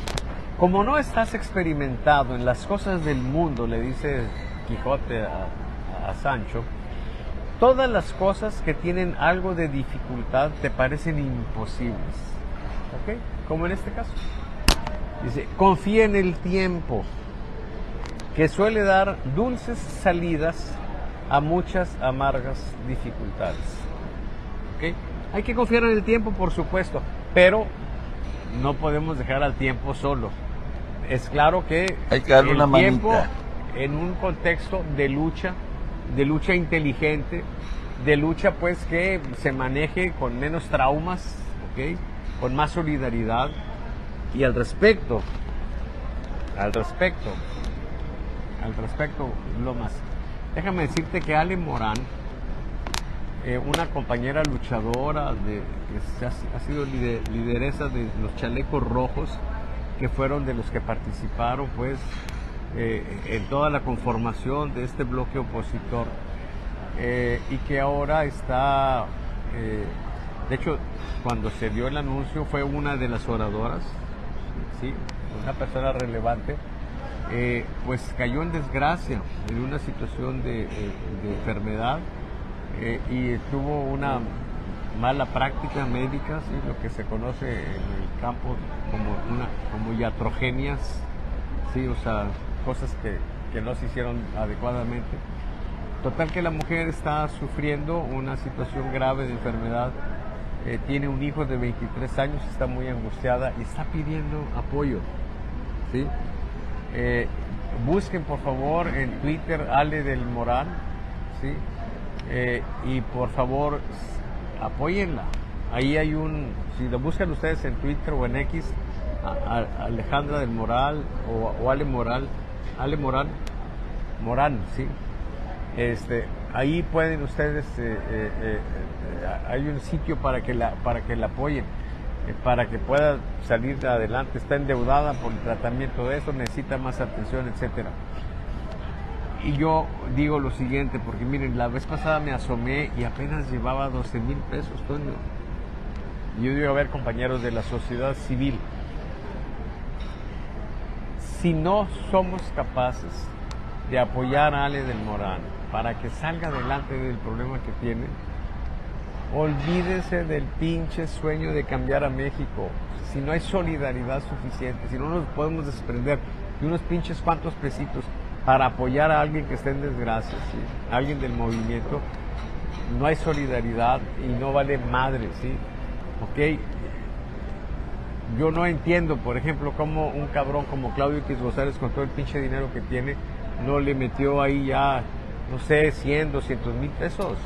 como no estás experimentado en las cosas del mundo, le dice Quijote a Sancho, todas las cosas que tienen algo de dificultad te parecen imposibles, ¿ok? Como en este caso. Dice, confía en el tiempo, que suele dar dulces salidas a muchas amargas dificultades. ¿Okay? Hay que confiar en el tiempo, por supuesto, pero no podemos dejar al tiempo solo. Es claro que hay que darle el una tiempo, manita. en un contexto de lucha inteligente, de lucha pues que se maneje con menos traumas, ¿okay? Con más solidaridad. Y al respecto, lo más. Déjame decirte que Ale Morán, una compañera luchadora que ha sido lideresa de los Chalecos Rojos, que fueron de los que participaron pues en toda la conformación de este bloque opositor, y que ahora está, de hecho, cuando se dio el anuncio fue una de las oradoras, ¿sí? Una persona relevante, pues cayó en desgracia en una situación de enfermedad, y tuvo una mala práctica médica, ¿sí? Lo que se conoce en el campo como iatrogenias, ¿sí? O sea, cosas que no se hicieron adecuadamente. Total que la mujer está sufriendo una situación grave de enfermedad, tiene un hijo de 23 años, está muy angustiada y está pidiendo apoyo, ¿sí? Busquen por favor en Twitter Ale del Moral, ¿sí? Y por favor apóyenla. Ahí hay si lo buscan ustedes en Twitter o en X, Alejandra del Moral o Ale Morán, ¿sí? Ahí pueden ustedes, hay un sitio para que la apoyen, para que pueda salir adelante. Está endeudada por el tratamiento de eso, necesita más atención, etcétera. Y yo digo lo siguiente, porque miren, la vez pasada me asomé y apenas llevaba 12,000 pesos, Toño. Yo digo, a ver, compañeros de la sociedad civil, si no somos capaces de apoyar a Ale del Moral para que salga adelante del problema que tiene, olvídese del pinche sueño de cambiar a México. Si no hay solidaridad suficiente, si no nos podemos desprender de unos pinches cuantos pesitos para apoyar a alguien que esté en desgracia, ¿sí? Alguien del movimiento, no hay solidaridad y no vale madre, ¿sí? ¿Ok? Yo no entiendo, por ejemplo, cómo un cabrón como Claudio X González, con todo el pinche dinero que tiene, no le metió ahí ya, no sé, 100, 200 mil pesos.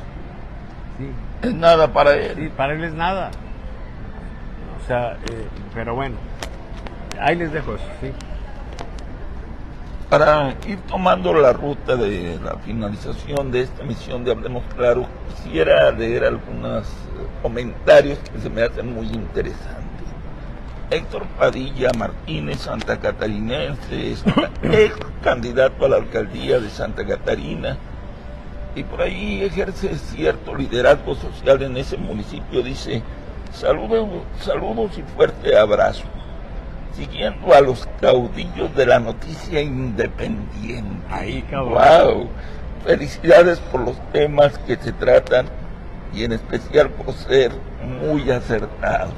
Sí. Es nada para él. Sí, para él es nada. O sea, pero bueno, ahí les dejo eso, ¿sí? Para ir tomando la ruta de la finalización de esta emisión de Hablemos Claro, quisiera leer algunos comentarios que se me hacen muy interesantes. Héctor Padilla Martínez, santa catarinense, ex candidato a la alcaldía de Santa Catarina, y por ahí ejerce cierto liderazgo social en ese municipio. Dice: saludos y fuerte abrazo. Siguiendo a los caudillos de la noticia independiente. Ahí, cabrón. ¡Wow! Felicidades por los temas que se tratan y en especial por ser muy acertados.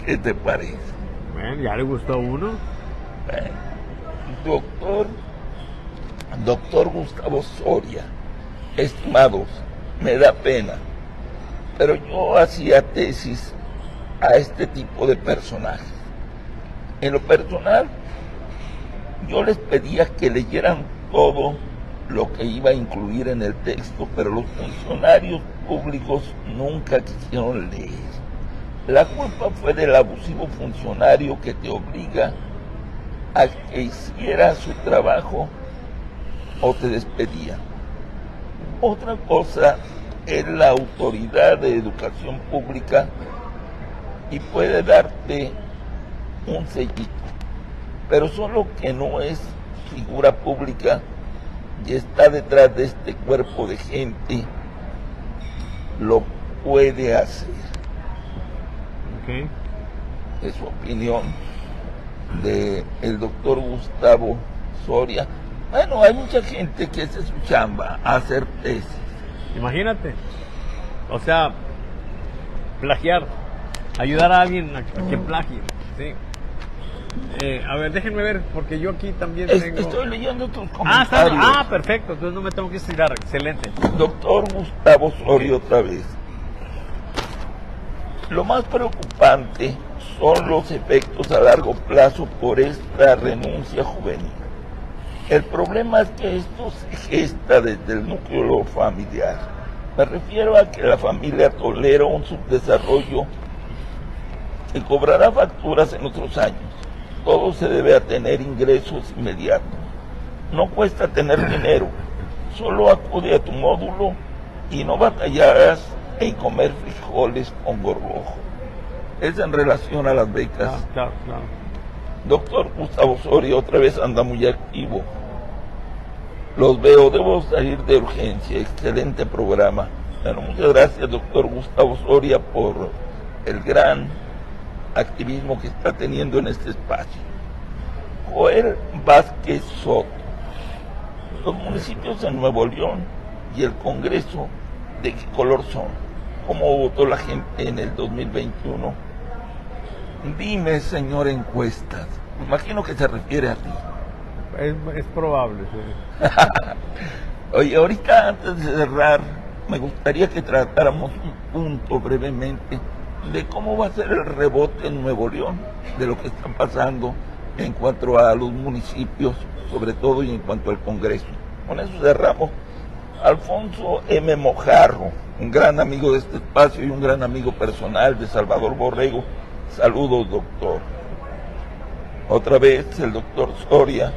¿Qué te parece? Bueno, ya le gustó a uno. Doctor Gustavo Soria, estimados, me da pena, pero yo hacía tesis a este tipo de personajes. En lo personal, yo les pedía que leyeran todo lo que iba a incluir en el texto, pero los funcionarios públicos nunca quisieron leer. La culpa fue del abusivo funcionario que te obliga a que hiciera su trabajo o te despedía. Otra cosa es la autoridad de educación pública y puede darte un sellito, pero solo que no es figura pública y está detrás de este cuerpo de gente, lo puede hacer. Okay. Es su opinión de el doctor Gustavo Soria. Bueno, hay mucha gente que hace su chamba, hacer tesis. Imagínate, o sea, plagiar, ayudar a alguien a que plagie, ¿sí? A ver, déjenme ver, porque yo aquí también tengo... Estoy leyendo tus Ah, comentarios. perfecto, entonces no me tengo que estirar, excelente. Doctor Gustavo Osorio otra vez. Lo más preocupante son los efectos a largo plazo por esta renuncia juvenil. El problema es que esto se gesta desde el núcleo familiar. Me refiero a que la familia tolera un subdesarrollo que cobrará facturas en otros años. Todo se debe a tener ingresos inmediatos. No cuesta tener dinero, solo acude a tu módulo y no batallarás en comer frijoles con gorgojo. Es en relación a las becas. Claro. Doctor Gustavo Osorio otra vez anda muy activo. Los veo, debo salir de urgencia. Excelente programa. Bueno, muchas gracias, doctor Gustavo Osorio, por el gran activismo que está teniendo en este espacio. Joel Vázquez Soto. Los municipios en Nuevo León y el Congreso, ¿de qué color son? ¿Cómo votó la gente en el 2021? Dime, señor encuestas. Me imagino que se refiere a ti. Es probable, sí. Oye, ahorita antes de cerrar, me gustaría que tratáramos un punto brevemente de cómo va a ser el rebote en Nuevo León, de lo que está pasando en cuanto a los municipios, sobre todo, y en cuanto al Congreso. Con eso cerramos. Alfonso M. Mojarro, un gran amigo de este espacio y un gran amigo personal de Salvador Borrego. Saludos, doctor. Otra vez, el doctor Soria.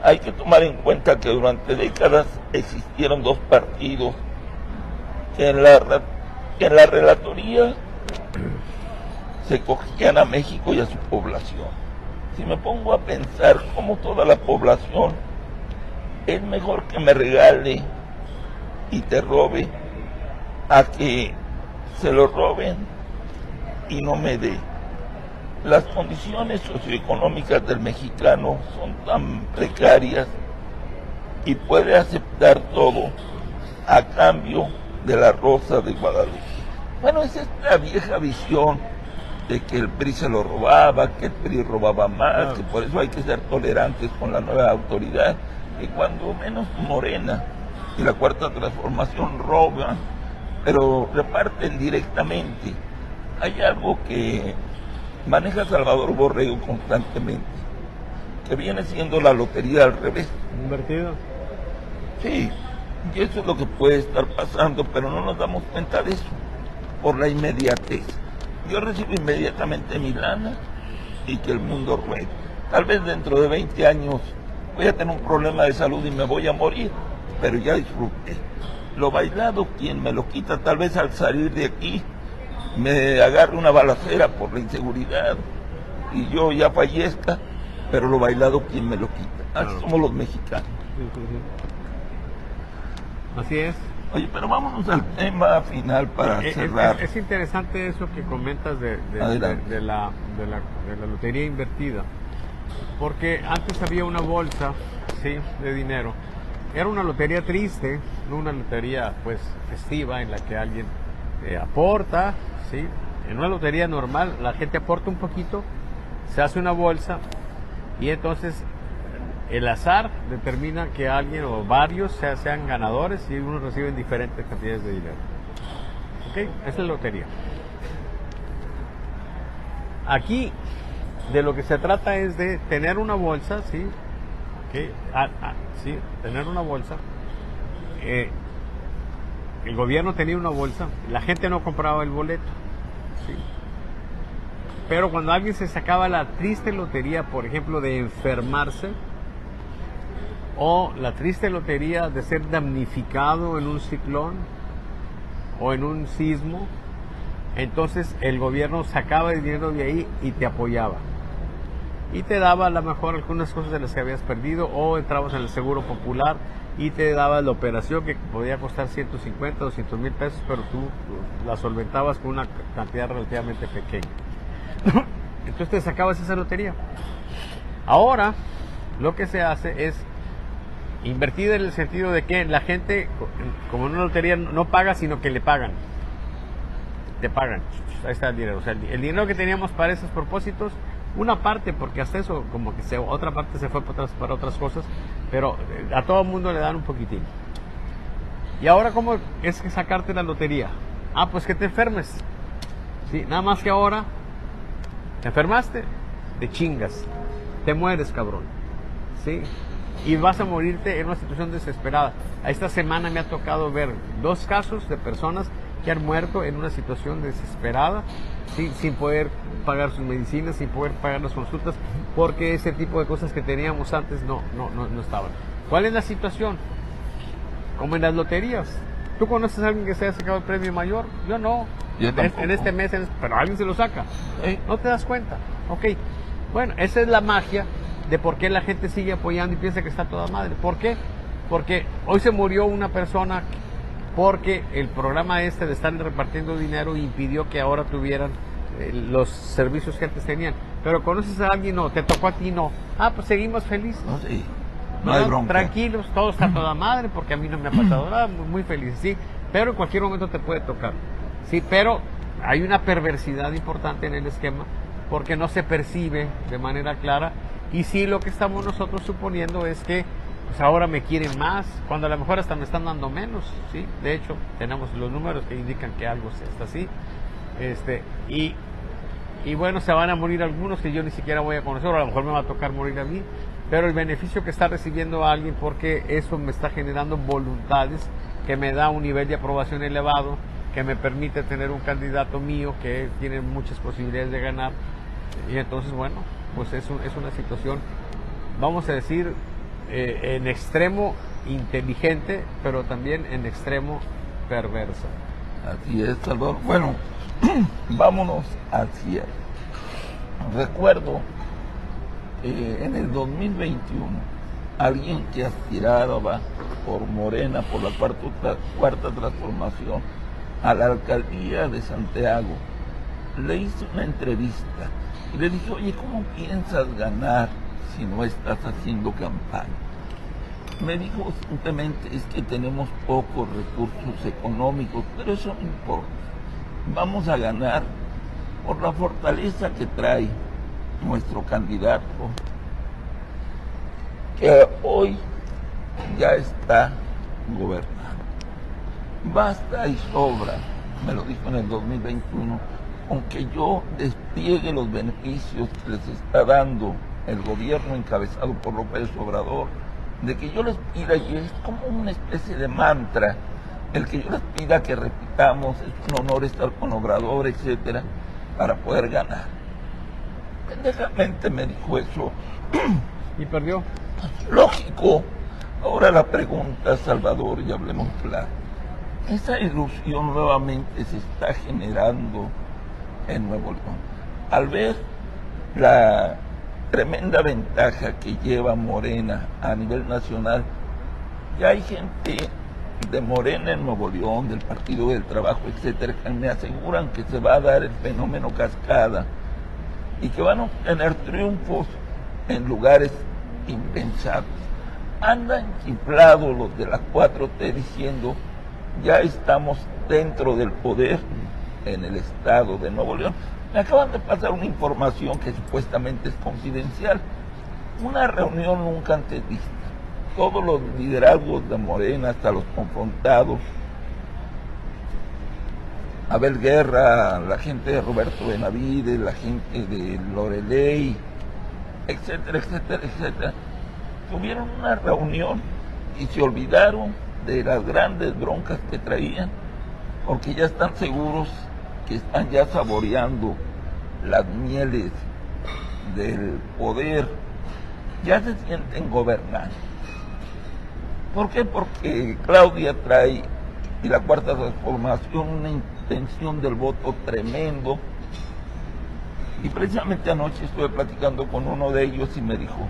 Hay que tomar en cuenta que durante décadas existieron dos partidos que en la relatoría se cogían a México y a su población. Si me pongo a pensar cómo toda la población es mejor que me regale y te robe a que se lo roben y no me dé. Las condiciones socioeconómicas del mexicano son tan precarias y puede aceptar todo a cambio de la rosa de Guadalupe. Bueno, es esta vieja visión de que el PRI se lo robaba, que el PRI robaba más, que por eso hay que ser tolerantes con la nueva autoridad, que cuando menos Morena y la Cuarta Transformación roban, pero reparten directamente. Hay algo que maneja Salvador Borrego constantemente, que viene siendo la lotería al revés. ¿Invertido? Sí, y eso es lo que puede estar pasando, pero no nos damos cuenta de eso, por la inmediatez. Yo recibo inmediatamente mi lana y que el mundo ruede. Tal vez dentro de 20 años voy a tener un problema de salud y me voy a morir, pero ya disfruté. Lo bailado, quien me lo quita, tal vez al salir de aquí me agarre una balacera por la inseguridad y yo ya fallezca, pero lo bailado, quien me lo quita. Así somos los mexicanos. Sí. Así es. Oye, pero vámonos al tema final para cerrar. Es interesante eso que comentas de la lotería invertida, porque antes había una bolsa, sí, de dinero. Era una lotería triste, no una lotería pues festiva en la que alguien aporta, sí. En una lotería normal la gente aporta un poquito, se hace una bolsa y entonces el azar determina que alguien o varios sean ganadores y unos reciben diferentes cantidades de dinero. ¿Ok? Esa es la lotería. Aquí de lo que se trata es de tener una bolsa, ¿sí? ¿Okay? Sí, tener una bolsa. El gobierno tenía una bolsa, la gente no compraba el boleto, ¿sí? Pero cuando alguien se sacaba la triste lotería, por ejemplo, de enfermarse, o la triste lotería de ser damnificado en un ciclón o en un sismo, entonces el gobierno sacaba el dinero de ahí y te apoyaba y te daba a lo mejor algunas cosas de las que habías perdido, o entrabas en el seguro popular y te daba la operación que podía costar 150, 200 mil pesos, pero tú la solventabas con una cantidad relativamente pequeña. Entonces te sacabas esa lotería. Ahora lo que se hace es invertida en el sentido de que la gente, como en una lotería, no paga, sino que le pagan. Te pagan. Ahí está el dinero. O sea, el dinero que teníamos para esos propósitos, Una parte, porque hasta eso, como que otra parte se fue para otras cosas, pero a todo el mundo le dan un poquitín. ¿Y ahora cómo es que sacarte la lotería? Ah, pues que te enfermes. Sí, nada más que ahora, te enfermaste, te chingas, te mueres, cabrón. ¿Sí? Y vas a morirte en una situación desesperada. Esta semana me ha tocado ver 2 casos de personas que han muerto en una situación desesperada, ¿sí? Sin poder pagar sus medicinas, sin poder pagar las consultas, porque ese tipo de cosas que teníamos antes no estaban. ¿Cuál es la situación? Como en las loterías. ¿Tú conoces a alguien que se haya sacado el premio mayor? Yo no. Yo en este mes, pero alguien se lo saca. No te das cuenta. Ok. Bueno, esa es la magia de por qué la gente sigue apoyando y piensa que está toda madre. ¿Por qué? Porque hoy se murió una persona porque el programa de estar repartiendo dinero impidió que ahora tuvieran los servicios que antes tenían. Pero conoces a alguien, no, te tocó a ti, no. Ah, pues seguimos felices. No, sí. No hay bronca. Tranquilos, todo está toda madre porque a mí no me ha pasado nada, muy feliz, sí. Pero en cualquier momento te puede tocar. Sí, pero hay una perversidad importante en el esquema porque no se percibe de manera clara. Y sí, lo que estamos nosotros suponiendo es que pues ahora me quieren más, cuando a lo mejor hasta me están dando menos, ¿sí? De hecho, tenemos los números que indican que algo está así. Y bueno, se van a morir algunos que yo ni siquiera voy a conocer, o a lo mejor me va a tocar morir a mí, pero el beneficio que está recibiendo alguien, porque eso me está generando voluntades, que me da un nivel de aprobación elevado, que me permite tener un candidato mío que tiene muchas posibilidades de ganar, y entonces, bueno, pues es una situación, vamos a decir, en extremo inteligente, pero también en extremo perversa. Así es, Salvador. Bueno, vámonos al cierre. Recuerdo en el 2021 alguien que aspiraba por Morena, por la cuarta transformación, a la alcaldía de Santiago, le hice una entrevista y le dije, oye, ¿cómo piensas ganar si no estás haciendo campaña? Me dijo simplemente, es que tenemos pocos recursos económicos, pero eso no importa. Vamos a ganar por la fortaleza que trae nuestro candidato, que hoy ya está gobernando. Basta y sobra, me lo dijo en el 2021, aunque yo despliegue los beneficios que les está dando el gobierno encabezado por López Obrador, de que yo les pida, y es como una especie de mantra, el que yo les pida que repitamos, es un honor estar con Obrador, etcétera, para poder ganar. Pendejamente me dijo eso. ¿Y perdió? Lógico. Ahora la pregunta, Salvador, y hablemos claro. Esa ilusión nuevamente se está generando en Nuevo León. Al ver la tremenda ventaja que lleva Morena a nivel nacional, ya hay gente de Morena en Nuevo León, del Partido del Trabajo, etcétera, que me aseguran que se va a dar el fenómeno cascada y que van a tener triunfos en lugares impensables. Andan chiflados los de la 4T diciendo, ya estamos dentro del poder en el estado de Nuevo León. Me acaban de pasar una información que supuestamente es confidencial. Una reunión nunca antes vista. Todos los liderazgos de Morena, hasta los confrontados, Abel Guerra, la gente de Roberto Benavides, la gente de Loreley, etcétera, etcétera, etcétera, tuvieron una reunión y se olvidaron de las grandes broncas que traían, porque ya están seguros que están ya saboreando las mieles del poder, ya se sienten gobernantes. ¿Por qué? Porque Claudia trae, y la cuarta transformación, una intención del voto tremendo. Y precisamente anoche estuve platicando con uno de ellos y me dijo,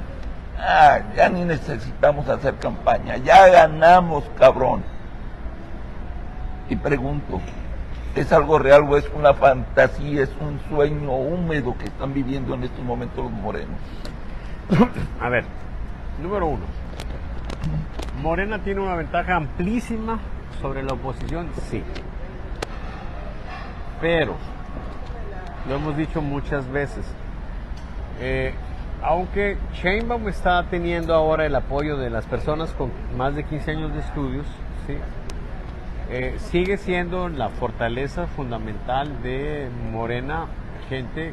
ya ni necesitamos hacer campaña, ya ganamos, cabrón. Y pregunto, ¿es algo real o es una fantasía, es un sueño húmedo que están viviendo en estos momentos los morenos? A ver, número 1. Morena tiene una ventaja amplísima sobre la oposición, sí. Pero, lo hemos dicho muchas veces, Aunque Sheinbaum está teniendo ahora el apoyo de las personas con más de 15 años de estudios, ¿sí? Sigue siendo la fortaleza fundamental de Morena, gente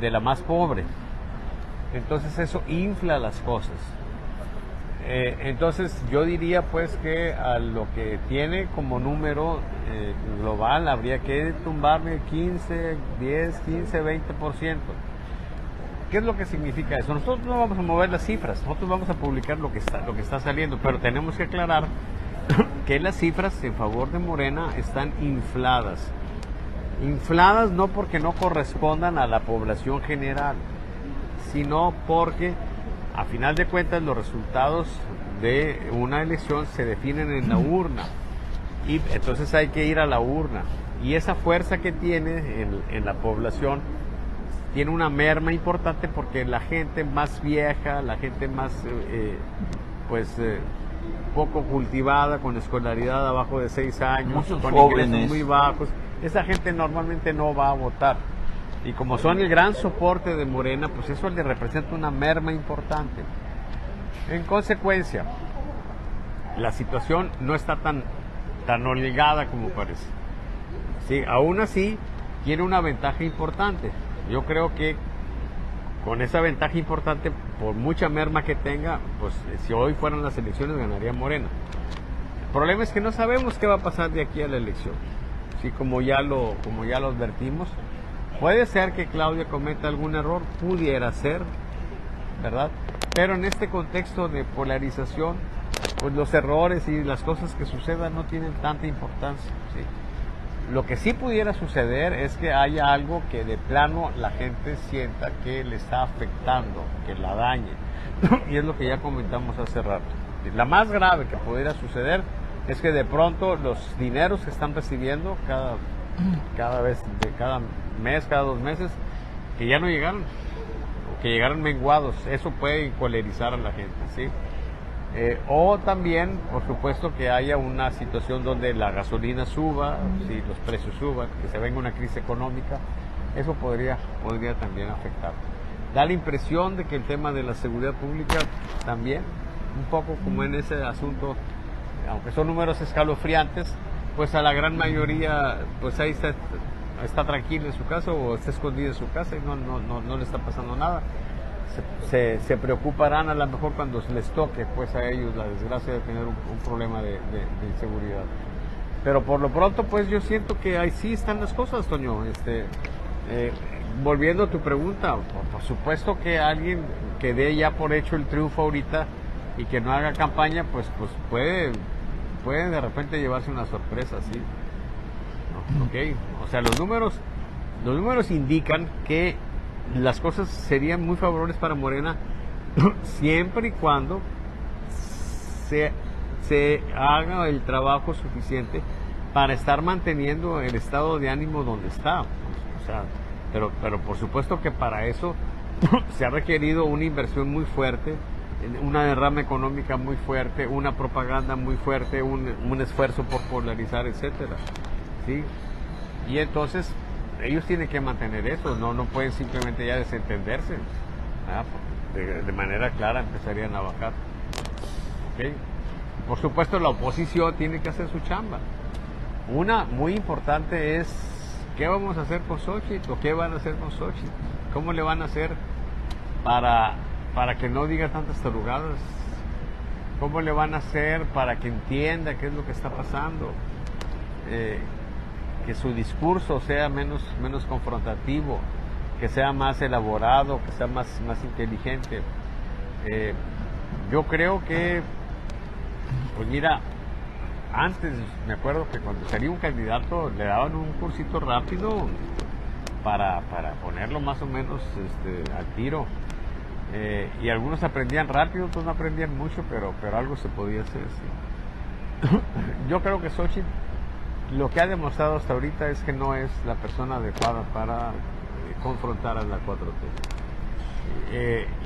de la más pobre. Entonces eso infla las cosas. Entonces yo diría pues que a lo que tiene como número global habría que tumbarle 15, 10, 15, 20%. ¿Qué es lo que significa eso? Nosotros no vamos a mover las cifras, nosotros vamos a publicar lo que está saliendo, pero tenemos que aclarar que las cifras en favor de Morena están infladas. Infladas no porque no correspondan a la población general, sino porque a final de cuentas los resultados de una elección se definen en la urna y entonces hay que ir a la urna y esa fuerza que tiene en la población tiene una merma importante porque la gente más vieja, la gente más poco cultivada, con escolaridad abajo de 6 años, muchos con jóvenes ingresos muy bajos, esa gente normalmente no va a votar. Y como son el gran soporte de Morena, pues eso le representa una merma importante. En consecuencia, la situación no está tan holgada como parece. Sí, aún así, tiene una ventaja importante. Yo creo que con esa ventaja importante, por mucha merma que tenga, pues si hoy fueran las elecciones ganaría Morena. El problema es que no sabemos qué va a pasar de aquí a la elección. Sí, como ya lo advertimos. Puede ser que Claudia cometa algún error, pudiera ser, ¿verdad? Pero en este contexto de polarización, pues los errores y las cosas que sucedan no tienen tanta importancia, ¿sí? Lo que sí pudiera suceder es que haya algo que de plano la gente sienta que le está afectando, que la dañe. Y es lo que ya comentamos hace rato. La más grave que pudiera suceder es que de pronto los dineros que están recibiendo cada mes, cada 2 meses, que ya no llegaron, o que llegaron menguados. Eso puede colerizar a la gente, ¿sí? O también, por supuesto, que haya una situación donde la gasolina suba, ¿sí? Los precios suban, que se venga una crisis económica. Eso podría también afectar. Da la impresión de que el tema de la seguridad pública también, un poco como en ese asunto, aunque son números escalofriantes, pues a la gran mayoría, pues ahí está tranquilo en su casa o está escondido en su casa y no le está pasando nada. Se preocuparán a lo mejor cuando les toque pues a ellos la desgracia de tener un problema de inseguridad. Pero por lo pronto pues yo siento que ahí sí están las cosas, Toño. Volviendo a tu pregunta, por supuesto que alguien que dé ya por hecho el triunfo ahorita y que no haga campaña, pues puede de repente llevarse una sorpresa, ¿sí? ¿No? Okay. O sea, los números indican que las cosas serían muy favorables para Morena siempre y cuando se haga el trabajo suficiente para estar manteniendo el estado de ánimo donde está. O sea, pero por supuesto que para eso se ha requerido una inversión muy fuerte, una derrama económica muy fuerte, una propaganda muy fuerte, un esfuerzo por polarizar, etcétera, ¿sí? Y entonces ellos tienen que mantener eso, no pueden simplemente ya desentenderse, de manera clara empezarían a bajar. ¿Okay? Por supuesto la oposición tiene que hacer su chamba. Una muy importante es ¿qué vamos a hacer con Xochitl? ¿O qué van a hacer con Xochitl? ¿Cómo le van a hacer para que no diga tantas tarugadas? ¿Cómo le van a hacer para que entienda qué es lo que está pasando? Que su discurso sea menos confrontativo, que sea más elaborado, que sea más inteligente. Yo creo que, pues mira, antes me acuerdo que cuando salía un candidato le daban un cursito rápido para ponerlo más o menos al tiro. Y algunos aprendían rápido, otros no aprendían mucho, pero algo se podía hacer, sí. Yo creo que Xochitl lo que ha demostrado hasta ahorita es que no es la persona adecuada para confrontar a la 4T.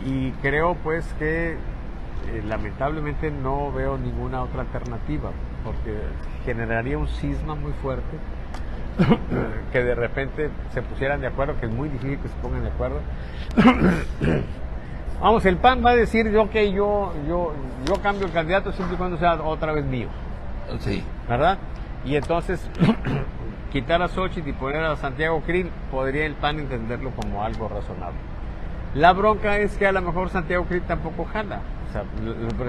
Y creo pues que lamentablemente no veo ninguna otra alternativa, porque generaría un cisma muy fuerte que de repente se pusieran de acuerdo, que es muy difícil que se pongan de acuerdo. Vamos, el PAN va a decir yo cambio el candidato siempre y cuando sea otra vez mío. Sí. ¿Verdad? Y entonces quitar a Xóchitl y poner a Santiago Krill, podría el PAN entenderlo como algo razonable. La bronca es que a lo mejor Santiago Krill tampoco jala. O sea,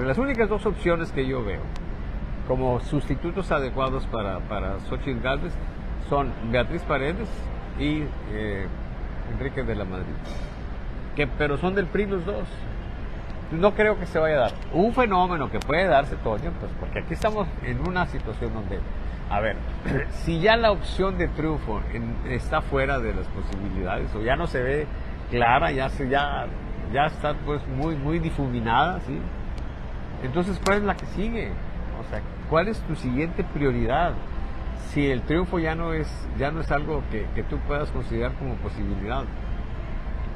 las únicas dos opciones que yo veo como sustitutos adecuados para Xóchitl Gálvez son Beatriz Paredes y Enrique de la Madrid, pero son del PRI los dos. No creo que se vaya a dar. Un fenómeno que puede darse, Toño, pues porque aquí estamos en una situación donde, a ver, si ya la opción de triunfo está fuera de las posibilidades, o ya no se ve clara, ya está pues muy difuminada, ¿sí? Entonces, ¿cuál es la que sigue? O sea, ¿cuál es tu siguiente prioridad? Si el triunfo ya no es algo que tú puedas considerar como posibilidad,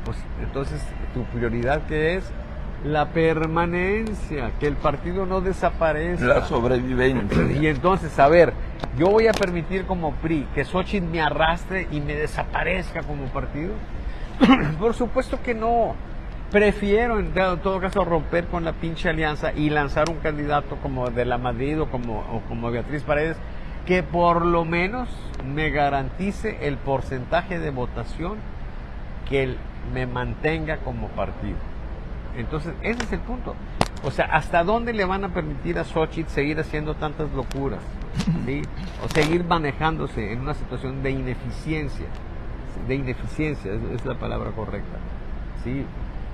pues entonces tu prioridad, ¿qué es? La permanencia, que el partido no desaparezca. La sobrevivencia. Y entonces, a ver, yo voy a permitir como PRI que Xóchitl me arrastre y me desaparezca como partido. Por supuesto que no. Prefiero, en todo caso, romper con la pinche alianza y lanzar un candidato como de la Madrid o como Beatriz Paredes, que por lo menos me garantice el porcentaje de votación que me mantenga como partido. Entonces, ese es el punto. O sea, ¿hasta dónde le van a permitir a Xóchitl seguir haciendo tantas locuras? ¿Sí? O seguir manejándose en una situación de ineficiencia. De ineficiencia, es la palabra correcta. ¿Sí?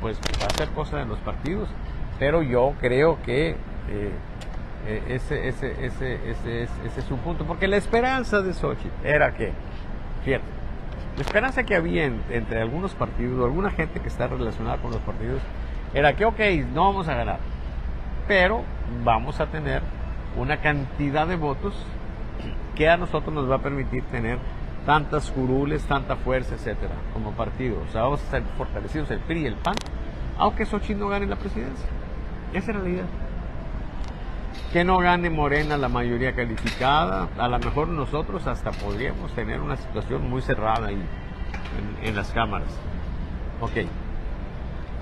Pues va a ser cosa de los partidos, pero yo creo que ese es su punto, porque la esperanza de Xóchitl era que, fíjate, la esperanza que había entre algunos partidos, o alguna gente que está relacionada con los partidos, era que, ok, no vamos a ganar, pero vamos a tener una cantidad de votos que a nosotros nos va a permitir tener tantas curules, tanta fuerza, etcétera, como partido. O sea, vamos a estar fortalecidos el PRI y el PAN, aunque Xóchitl no gane la presidencia. Esa era la idea. Que no gane Morena la mayoría calificada, a lo mejor nosotros hasta podríamos tener una situación muy cerrada ahí en las cámaras. Ok.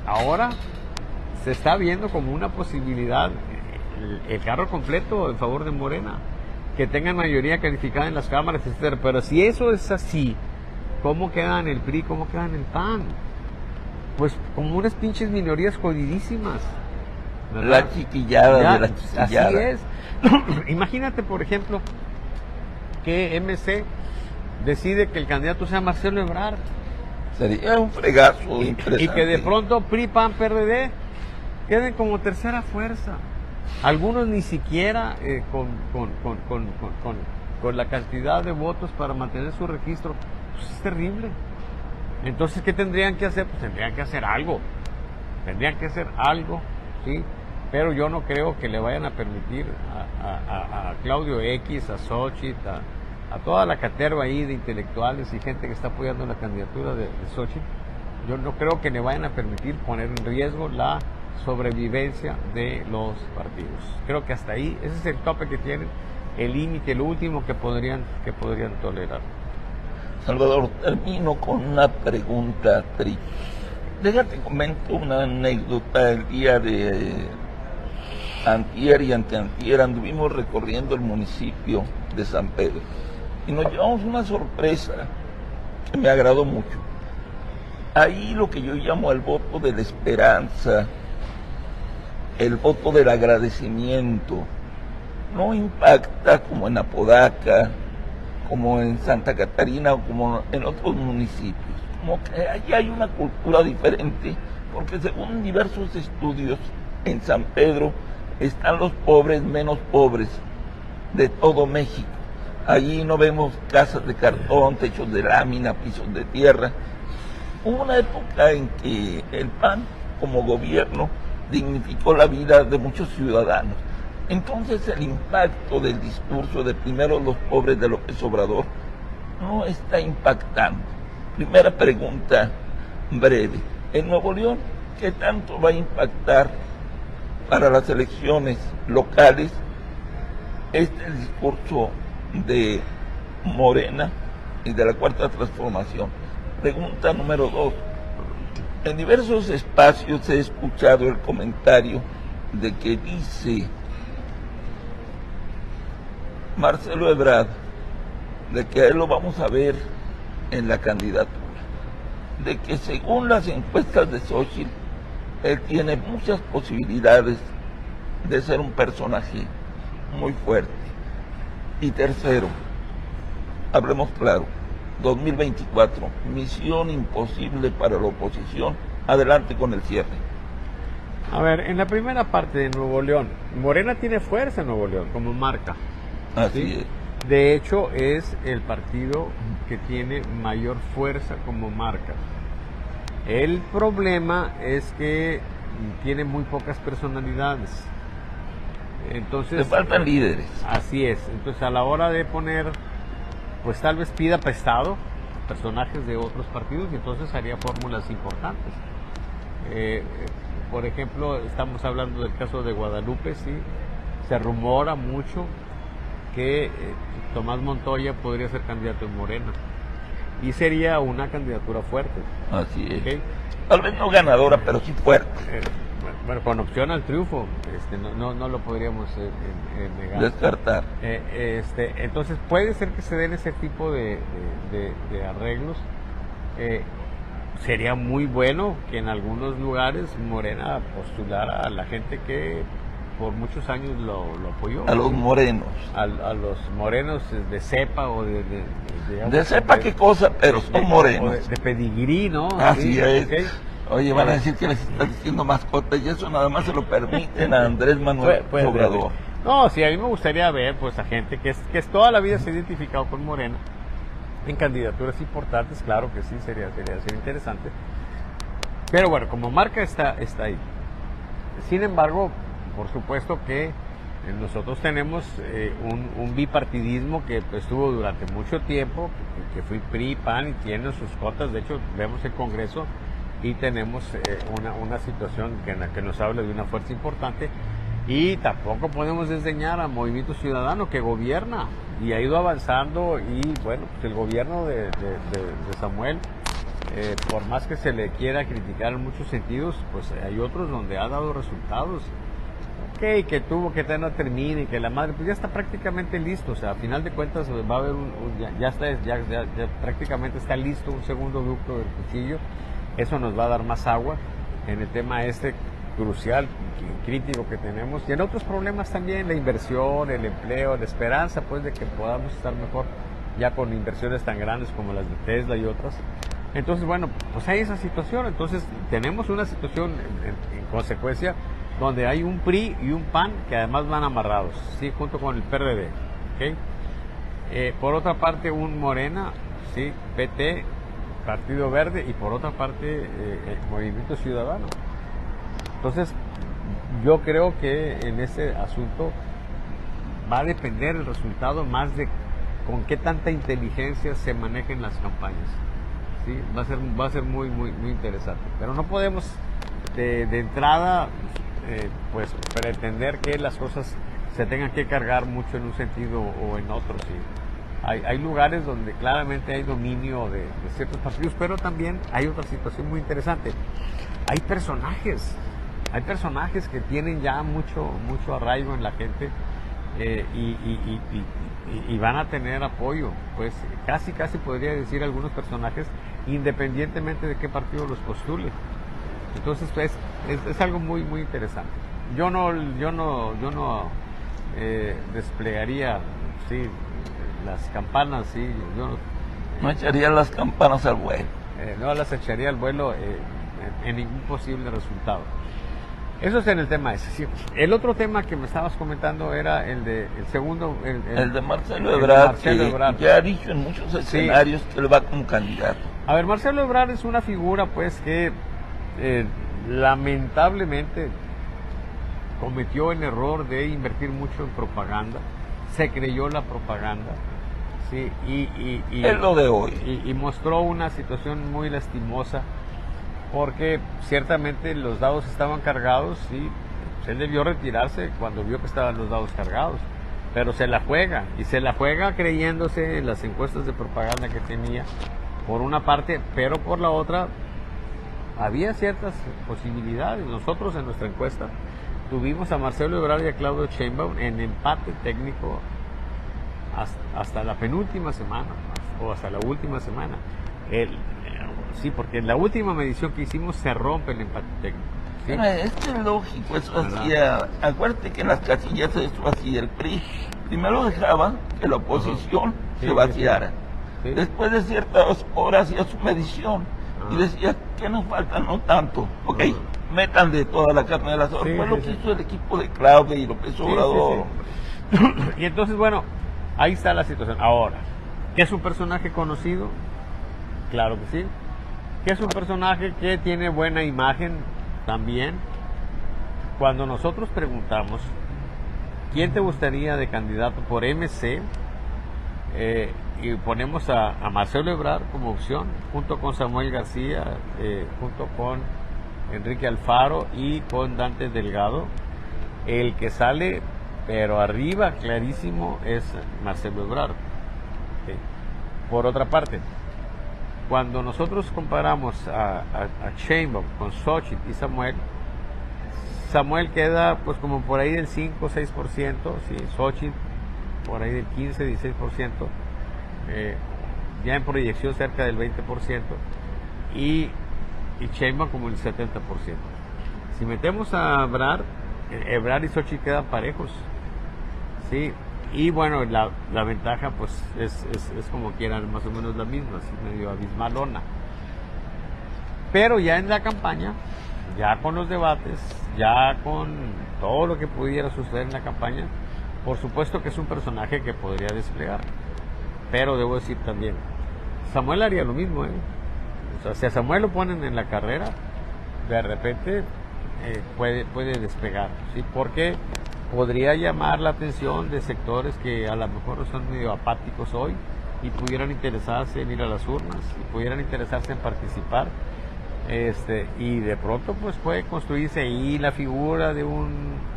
Ahora se está viendo como una posibilidad el carro completo en favor de Morena, que tengan mayoría calificada en las cámaras, etcétera. Pero si eso es así, ¿cómo quedan el PRI? ¿Cómo quedan el PAN? Pues como unas pinches minorías jodidísimas, ¿verdad? La chiquillada de la chiquillada. Así es. Imagínate, por ejemplo, que MC decide que el candidato sea Marcelo Ebrard. Sería un fregazo interesante. Y que de pronto PRI, PAN, PRD queden como tercera fuerza. Algunos ni siquiera con la cantidad de votos para mantener su registro. Pues es terrible. Entonces, ¿qué tendrían que hacer? Pues tendrían que hacer algo. ¿Sí? Pero yo no creo que le vayan a permitir a Claudio X, a Xóchitl, a toda la caterva ahí de intelectuales y gente que está apoyando la candidatura de Xóchitl. Yo no creo que le vayan a permitir poner en riesgo la sobrevivencia de los partidos. Creo que hasta ahí, ese es el tope que tienen, el límite, lo último que podrían tolerar. Salvador, termino con una pregunta triste. Déjate comento una anécdota. El día de antier y anteantier anduvimos recorriendo el municipio de San Pedro y nos llevamos una sorpresa que me agradó mucho. Ahí lo que yo llamo el voto de la esperanza, el voto del agradecimiento, no impacta como en Apodaca, como en Santa Catarina o como en otros municipios. Como que allí hay una cultura diferente, porque según diversos estudios, en San Pedro están los pobres menos pobres de todo México. Allí no vemos casas de cartón, techos de lámina, pisos de tierra. Hubo una época en que el PAN, como gobierno, dignificó la vida de muchos ciudadanos. Entonces el impacto del discurso de primero los pobres de López Obrador no está impactando. Primera pregunta breve. En Nuevo León, ¿qué tanto va a impactar para las elecciones locales este discurso de Morena y de la Cuarta Transformación. Pregunta número 2. En diversos espacios he escuchado el comentario de que dice Marcelo Ebrard de que a él lo vamos a ver en la candidatura, de que según las encuestas de Xochitl, él tiene muchas posibilidades de ser un personaje muy fuerte. Y tercero, hablemos claro, 2024, misión imposible para la oposición. Adelante con el cierre. A ver, en la primera parte de Nuevo León, Morena tiene fuerza en Nuevo León como marca. Así ¿sí? es. De hecho, es el partido que tiene mayor fuerza como marca. El problema es que tiene muy pocas personalidades. Entonces, Le faltan líderes. Así es. Entonces, a la hora de poner, pues tal vez pida prestado personajes de otros partidos y entonces haría fórmulas importantes. Por ejemplo, estamos hablando del caso de Guadalupe, sí. Se rumora mucho que Tomás Montoya podría ser candidato en Morena y sería una candidatura fuerte. Así es. ¿Okay? Tal vez no ganadora, pero sí fuerte. Bueno, con opción al triunfo, no lo podríamos negar. Descartar. Entonces puede ser que se den ese tipo de arreglos. Sería muy bueno que en algunos lugares Morena postulara a la gente que por muchos años lo apoyó. A los morenos. A los morenos de cepa o de cepa qué cosa, pero son morenos. De pedigrí, ¿no? Así sí, es. Okay. Oye, van a decir que les está diciendo mascotas y eso nada más se lo permiten a Andrés Manuel Obrador. No, sí, a mí me gustaría ver pues a gente que es toda la vida se ha identificado con Morena en candidaturas importantes, claro que sí, sería interesante. Pero bueno, como marca está ahí. Sin embargo, por supuesto que nosotros tenemos un bipartidismo que estuvo durante mucho tiempo, que fue PRI, PAN y tiene sus cotas. De hecho, vemos el Congreso y tenemos una situación en la que nos habla de una fuerza importante. Y tampoco podemos desdeñar a Movimiento Ciudadano, que gobierna y ha ido avanzando. Y bueno, pues el gobierno de Samuel, por más que se le quiera criticar en muchos sentidos, pues hay otros donde ha dado resultados. Ok, que tuvo que no termine y que la madre, pues ya está prácticamente listo. O sea, a final de cuentas va a haber ya prácticamente está listo un segundo ducto del Cuchillo. Eso nos va a dar más agua en el tema crucial, crítico que tenemos, y en otros problemas también, la inversión, el empleo, la esperanza pues de que podamos estar mejor ya con inversiones tan grandes como las de Tesla y otras. Entonces, bueno, pues hay esa situación. Entonces tenemos una situación en consecuencia donde hay un PRI y un PAN que además van amarrados, ¿sí? Junto con el PRD, ¿okay? Por otra parte un Morena, ¿sí? PT, Partido Verde, y por otra parte el Movimiento Ciudadano. Entonces yo creo que en ese asunto va a depender el resultado más de con qué tanta inteligencia se manejen las campañas, ¿sí? Va a ser muy interesante, pero no podemos de entrada pues pretender que las cosas se tengan que cargar mucho en un sentido o en otro, ¿sí? Hay lugares donde claramente hay dominio de ciertos partidos, pero también hay otra situación muy interesante. Hay personajes que tienen ya mucho arraigo en la gente y van a tener apoyo, pues casi podría decir algunos personajes, independientemente de qué partido los postule. Entonces pues, es algo muy interesante. Yo no desplegaría, sí, las campanas, sí, yo no echaría las campanas al vuelo. No las echaría al vuelo en ningún posible resultado. Eso es en el tema ese. Sí. El otro tema que me estabas comentando era el segundo, el de Marcelo Ebrard, Ebrard. Ya ha dicho en muchos escenarios que él va como candidato. A ver, Marcelo Ebrard es una figura pues que lamentablemente cometió el error de invertir mucho en propaganda, se creyó la propaganda, ¿sí? Es lo de hoy. Y mostró una situación muy lastimosa, porque ciertamente los dados estaban cargados y él debió retirarse cuando vio que estaban los dados cargados. pero se la juega, y se la juega creyéndose en las encuestas de propaganda que tenía, por una parte, pero por la otra, había ciertas posibilidades. Nosotros en nuestra encuesta tuvimos a Marcelo Ebrard y a Claudio Sheinbaum en empate técnico hasta la penúltima semana, o hasta la última semana. Sí, porque en la última medición que hicimos se rompe el empate técnico. ¿Sí? Pero esto es lógico, eso hacía, acuérdate que en las casillas eso hacía el PRI. Primero dejaba que la oposición se vaciara. Sí. Después de ciertas horas hacía su medición y decía, ¿qué nos falta? No tanto. Ok, metan de toda la carne del asador. Fue lo que hizo el equipo de Claudia y López Obrador. Y entonces, bueno, ahí está la situación. Ahora, ¿qué es un personaje conocido? Claro que sí. ¿Qué es un personaje que tiene buena imagen? También. Cuando nosotros preguntamos ¿quién te gustaría de candidato por MC? Y ponemos a Marcelo Ebrard como opción, junto con Samuel García, junto con Enrique Alfaro y con Dante Delgado. El que sale, pero arriba, clarísimo, es Marcelo Ebrard. Por otra parte, cuando nosotros comparamos a Sheinbaum con Xochitl y Samuel queda pues como por ahí del 5 o 6%, sí, Xochitl por ahí del 15, 16%, ya en proyección cerca del 20%, y Sheinbaum como el 70%. Si metemos a Ebrard y Xochitl quedan parejos, sí, y bueno, la ventaja pues es como quieran más o menos la misma, así medio abismalona. Pero ya en la campaña, ya con los debates, ya con todo lo que pudiera suceder en la campaña, por supuesto que es un personaje que podría desplegar. Pero debo decir también, Samuel haría lo mismo, O sea, si a Samuel lo ponen en la carrera, de repente puede despegar, ¿sí? Porque podría llamar la atención de sectores que a lo mejor son medio apáticos hoy y pudieran interesarse en ir a las urnas, y pudieran interesarse en participar. Y de pronto pues puede construirse ahí la figura de un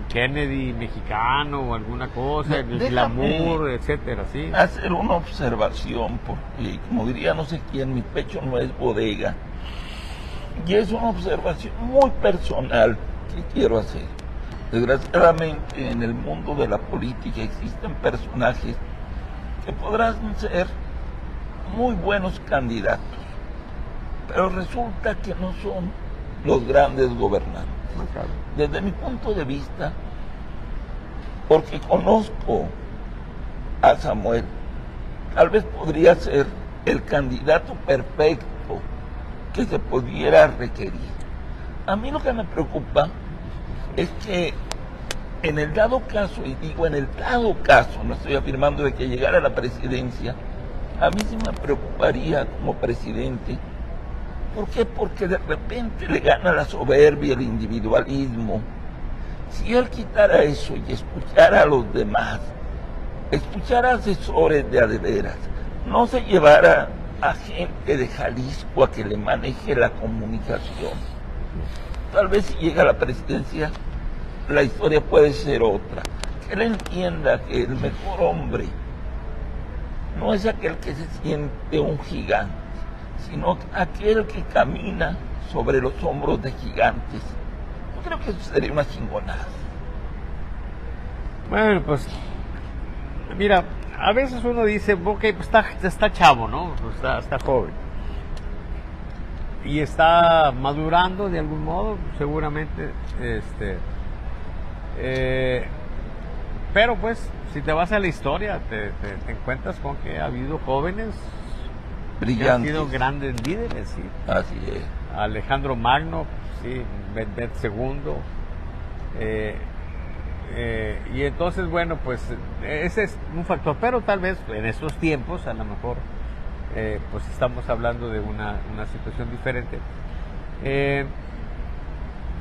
Kennedy mexicano o alguna cosa, el glamour, etcétera, ¿sí? Hacer una observación, porque como diría no sé quién, mi pecho no es bodega, y es una observación muy personal que quiero hacer. Desgraciadamente en el mundo de la política existen personajes que podrán ser muy buenos candidatos, pero resulta que no son los grandes gobernantes. Desde mi punto de vista, porque conozco a Samuel, tal vez podría ser el candidato perfecto que se pudiera requerir. A mí lo que me preocupa es que en el dado caso, y digo en el dado caso, no estoy afirmando de que llegara a la presidencia, a mí sí me preocuparía como presidente. ¿Por qué? Porque de repente le gana la soberbia, el individualismo. Si él quitara eso y escuchara a los demás, escuchara a asesores de adeveras, no se llevara a gente de Jalisco a que le maneje la comunicación, tal vez si llega a la presidencia, la historia puede ser otra. Que él entienda que el mejor hombre no es aquel que se siente un gigante, sino aquel que camina sobre los hombros de gigantes. Yo creo que eso sería una chingonada. Bueno, pues, mira, a veces uno dice, ok, pues está chavo, ¿no? Pues está joven. Y está madurando de algún modo, seguramente, pero pues, si te vas a la historia, te encuentras con que ha habido jóvenes brillantes, que han sido grandes líderes, ¿sí? Así es. Alejandro Magno, sí, Benet II, y entonces, bueno, pues ese es un factor, pero tal vez en estos tiempos, a lo mejor, pues estamos hablando de una situación diferente.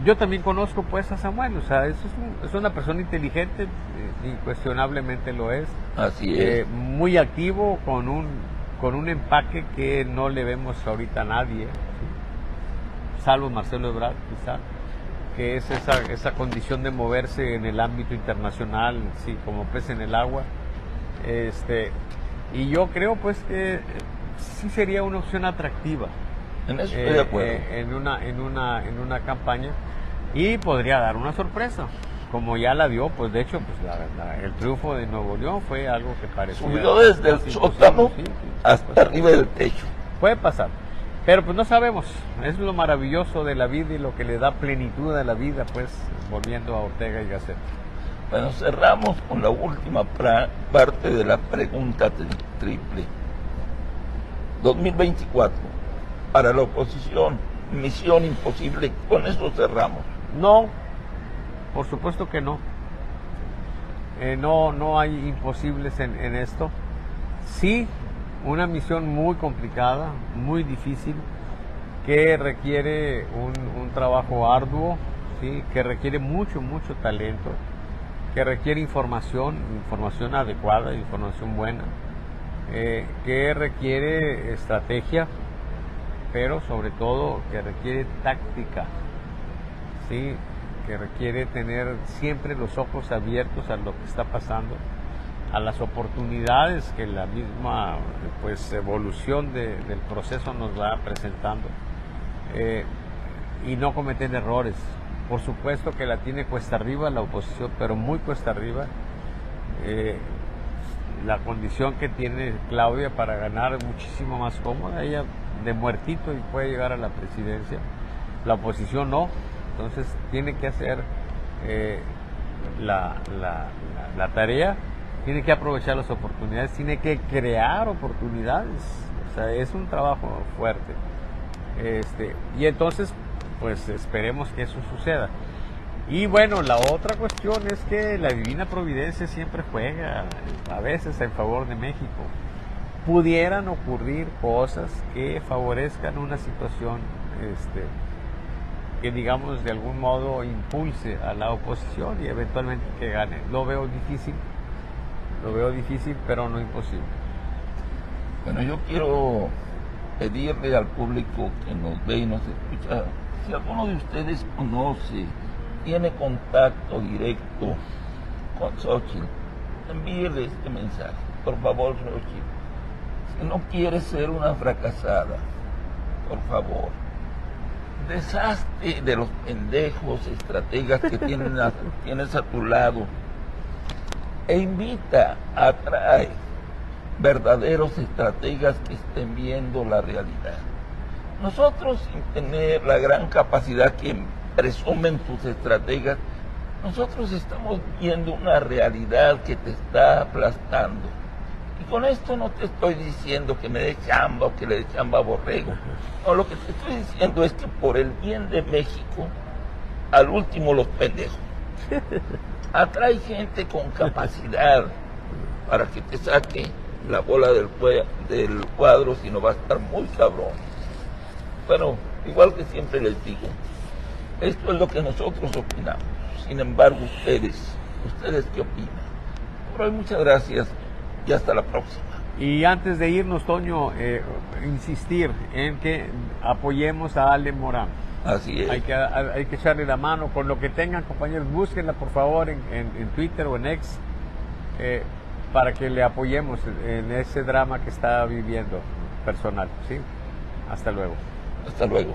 Yo también conozco pues a Samuel, o sea, es una persona inteligente, incuestionablemente lo es. Así es. Muy activo, con un empaque que no le vemos ahorita a nadie, ¿sí? Salvo Marcelo Ebrard, quizá. que es esa condición de moverse en el ámbito internacional, sí, como pez en el agua. Y yo creo pues que sí sería una opción atractiva. En eso estoy de acuerdo. En una campaña, y podría dar una sorpresa, como ya la dio, pues de hecho pues el triunfo de Nuevo León fue algo que pareció subió desde el sótano hasta arriba del techo. Puede pasar, pero pues no sabemos. Es lo maravilloso de la vida y lo que le da plenitud a la vida, pues volviendo a Ortega y Gasset. Bueno, cerramos con la última parte de la pregunta triple. 2024, para la oposición, misión imposible, con eso cerramos. No, por supuesto que no. No hay imposibles en esto. Sí, una misión muy complicada, muy difícil, que requiere un trabajo arduo, ¿sí? Que requiere mucho talento, que requiere información adecuada, información buena, que requiere estrategia, pero sobre todo que requiere táctica, ¿sí? Que requiere tener siempre los ojos abiertos a lo que está pasando, a las oportunidades que la misma pues evolución del proceso nos va presentando, y no cometer errores. Por supuesto que la tiene cuesta arriba la oposición, pero muy cuesta arriba. La condición que tiene Claudia para ganar es muchísimo más cómoda. Ella de muertito y puede llegar a la presidencia. La oposición no. Entonces tiene que hacer la tarea, tiene que aprovechar las oportunidades, tiene que crear oportunidades. O sea, es un trabajo fuerte. Y entonces, pues esperemos que eso suceda. Y bueno, la otra cuestión es que la divina providencia siempre juega a veces en favor de México. Pudieran ocurrir cosas que favorezcan una situación que digamos de algún modo impulse a la oposición y eventualmente que gane. Lo veo difícil, pero no imposible. Bueno, yo quiero pedirle al público que nos ve y nos escucha, si alguno de ustedes conoce, tiene contacto directo con Xóchitl, envíele este mensaje. Por favor, Xóchitl, si no quieres ser una fracasada, por favor, deshazte de los pendejos estrategas que tienes a tu lado e invita, atrae verdaderos estrategas que estén viendo la realidad. Nosotros, sin tener la gran capacidad que presumen tus estrategas, nosotros estamos viendo una realidad que te está aplastando. Y con esto no te estoy diciendo que me dé chamba o que le dé chamba a Borrego. No, lo que te estoy diciendo es que por el bien de México, al último los pendejos. Atrae gente con capacidad para que te saque la bola del cuadro, si no va a estar muy cabrón. Bueno, igual que siempre les digo, esto es lo que nosotros opinamos. Sin embargo, ¿ustedes qué opinan? Por hoy, muchas gracias y hasta la próxima. Y antes de irnos, Toño, insistir en que apoyemos a Ale Morán. Así es. Hay que echarle la mano con lo que tengan, compañeros. Búsquenla, por favor, en Twitter o en X, para que le apoyemos en ese drama que está viviendo personal. ¿Sí? Hasta luego. Hasta luego.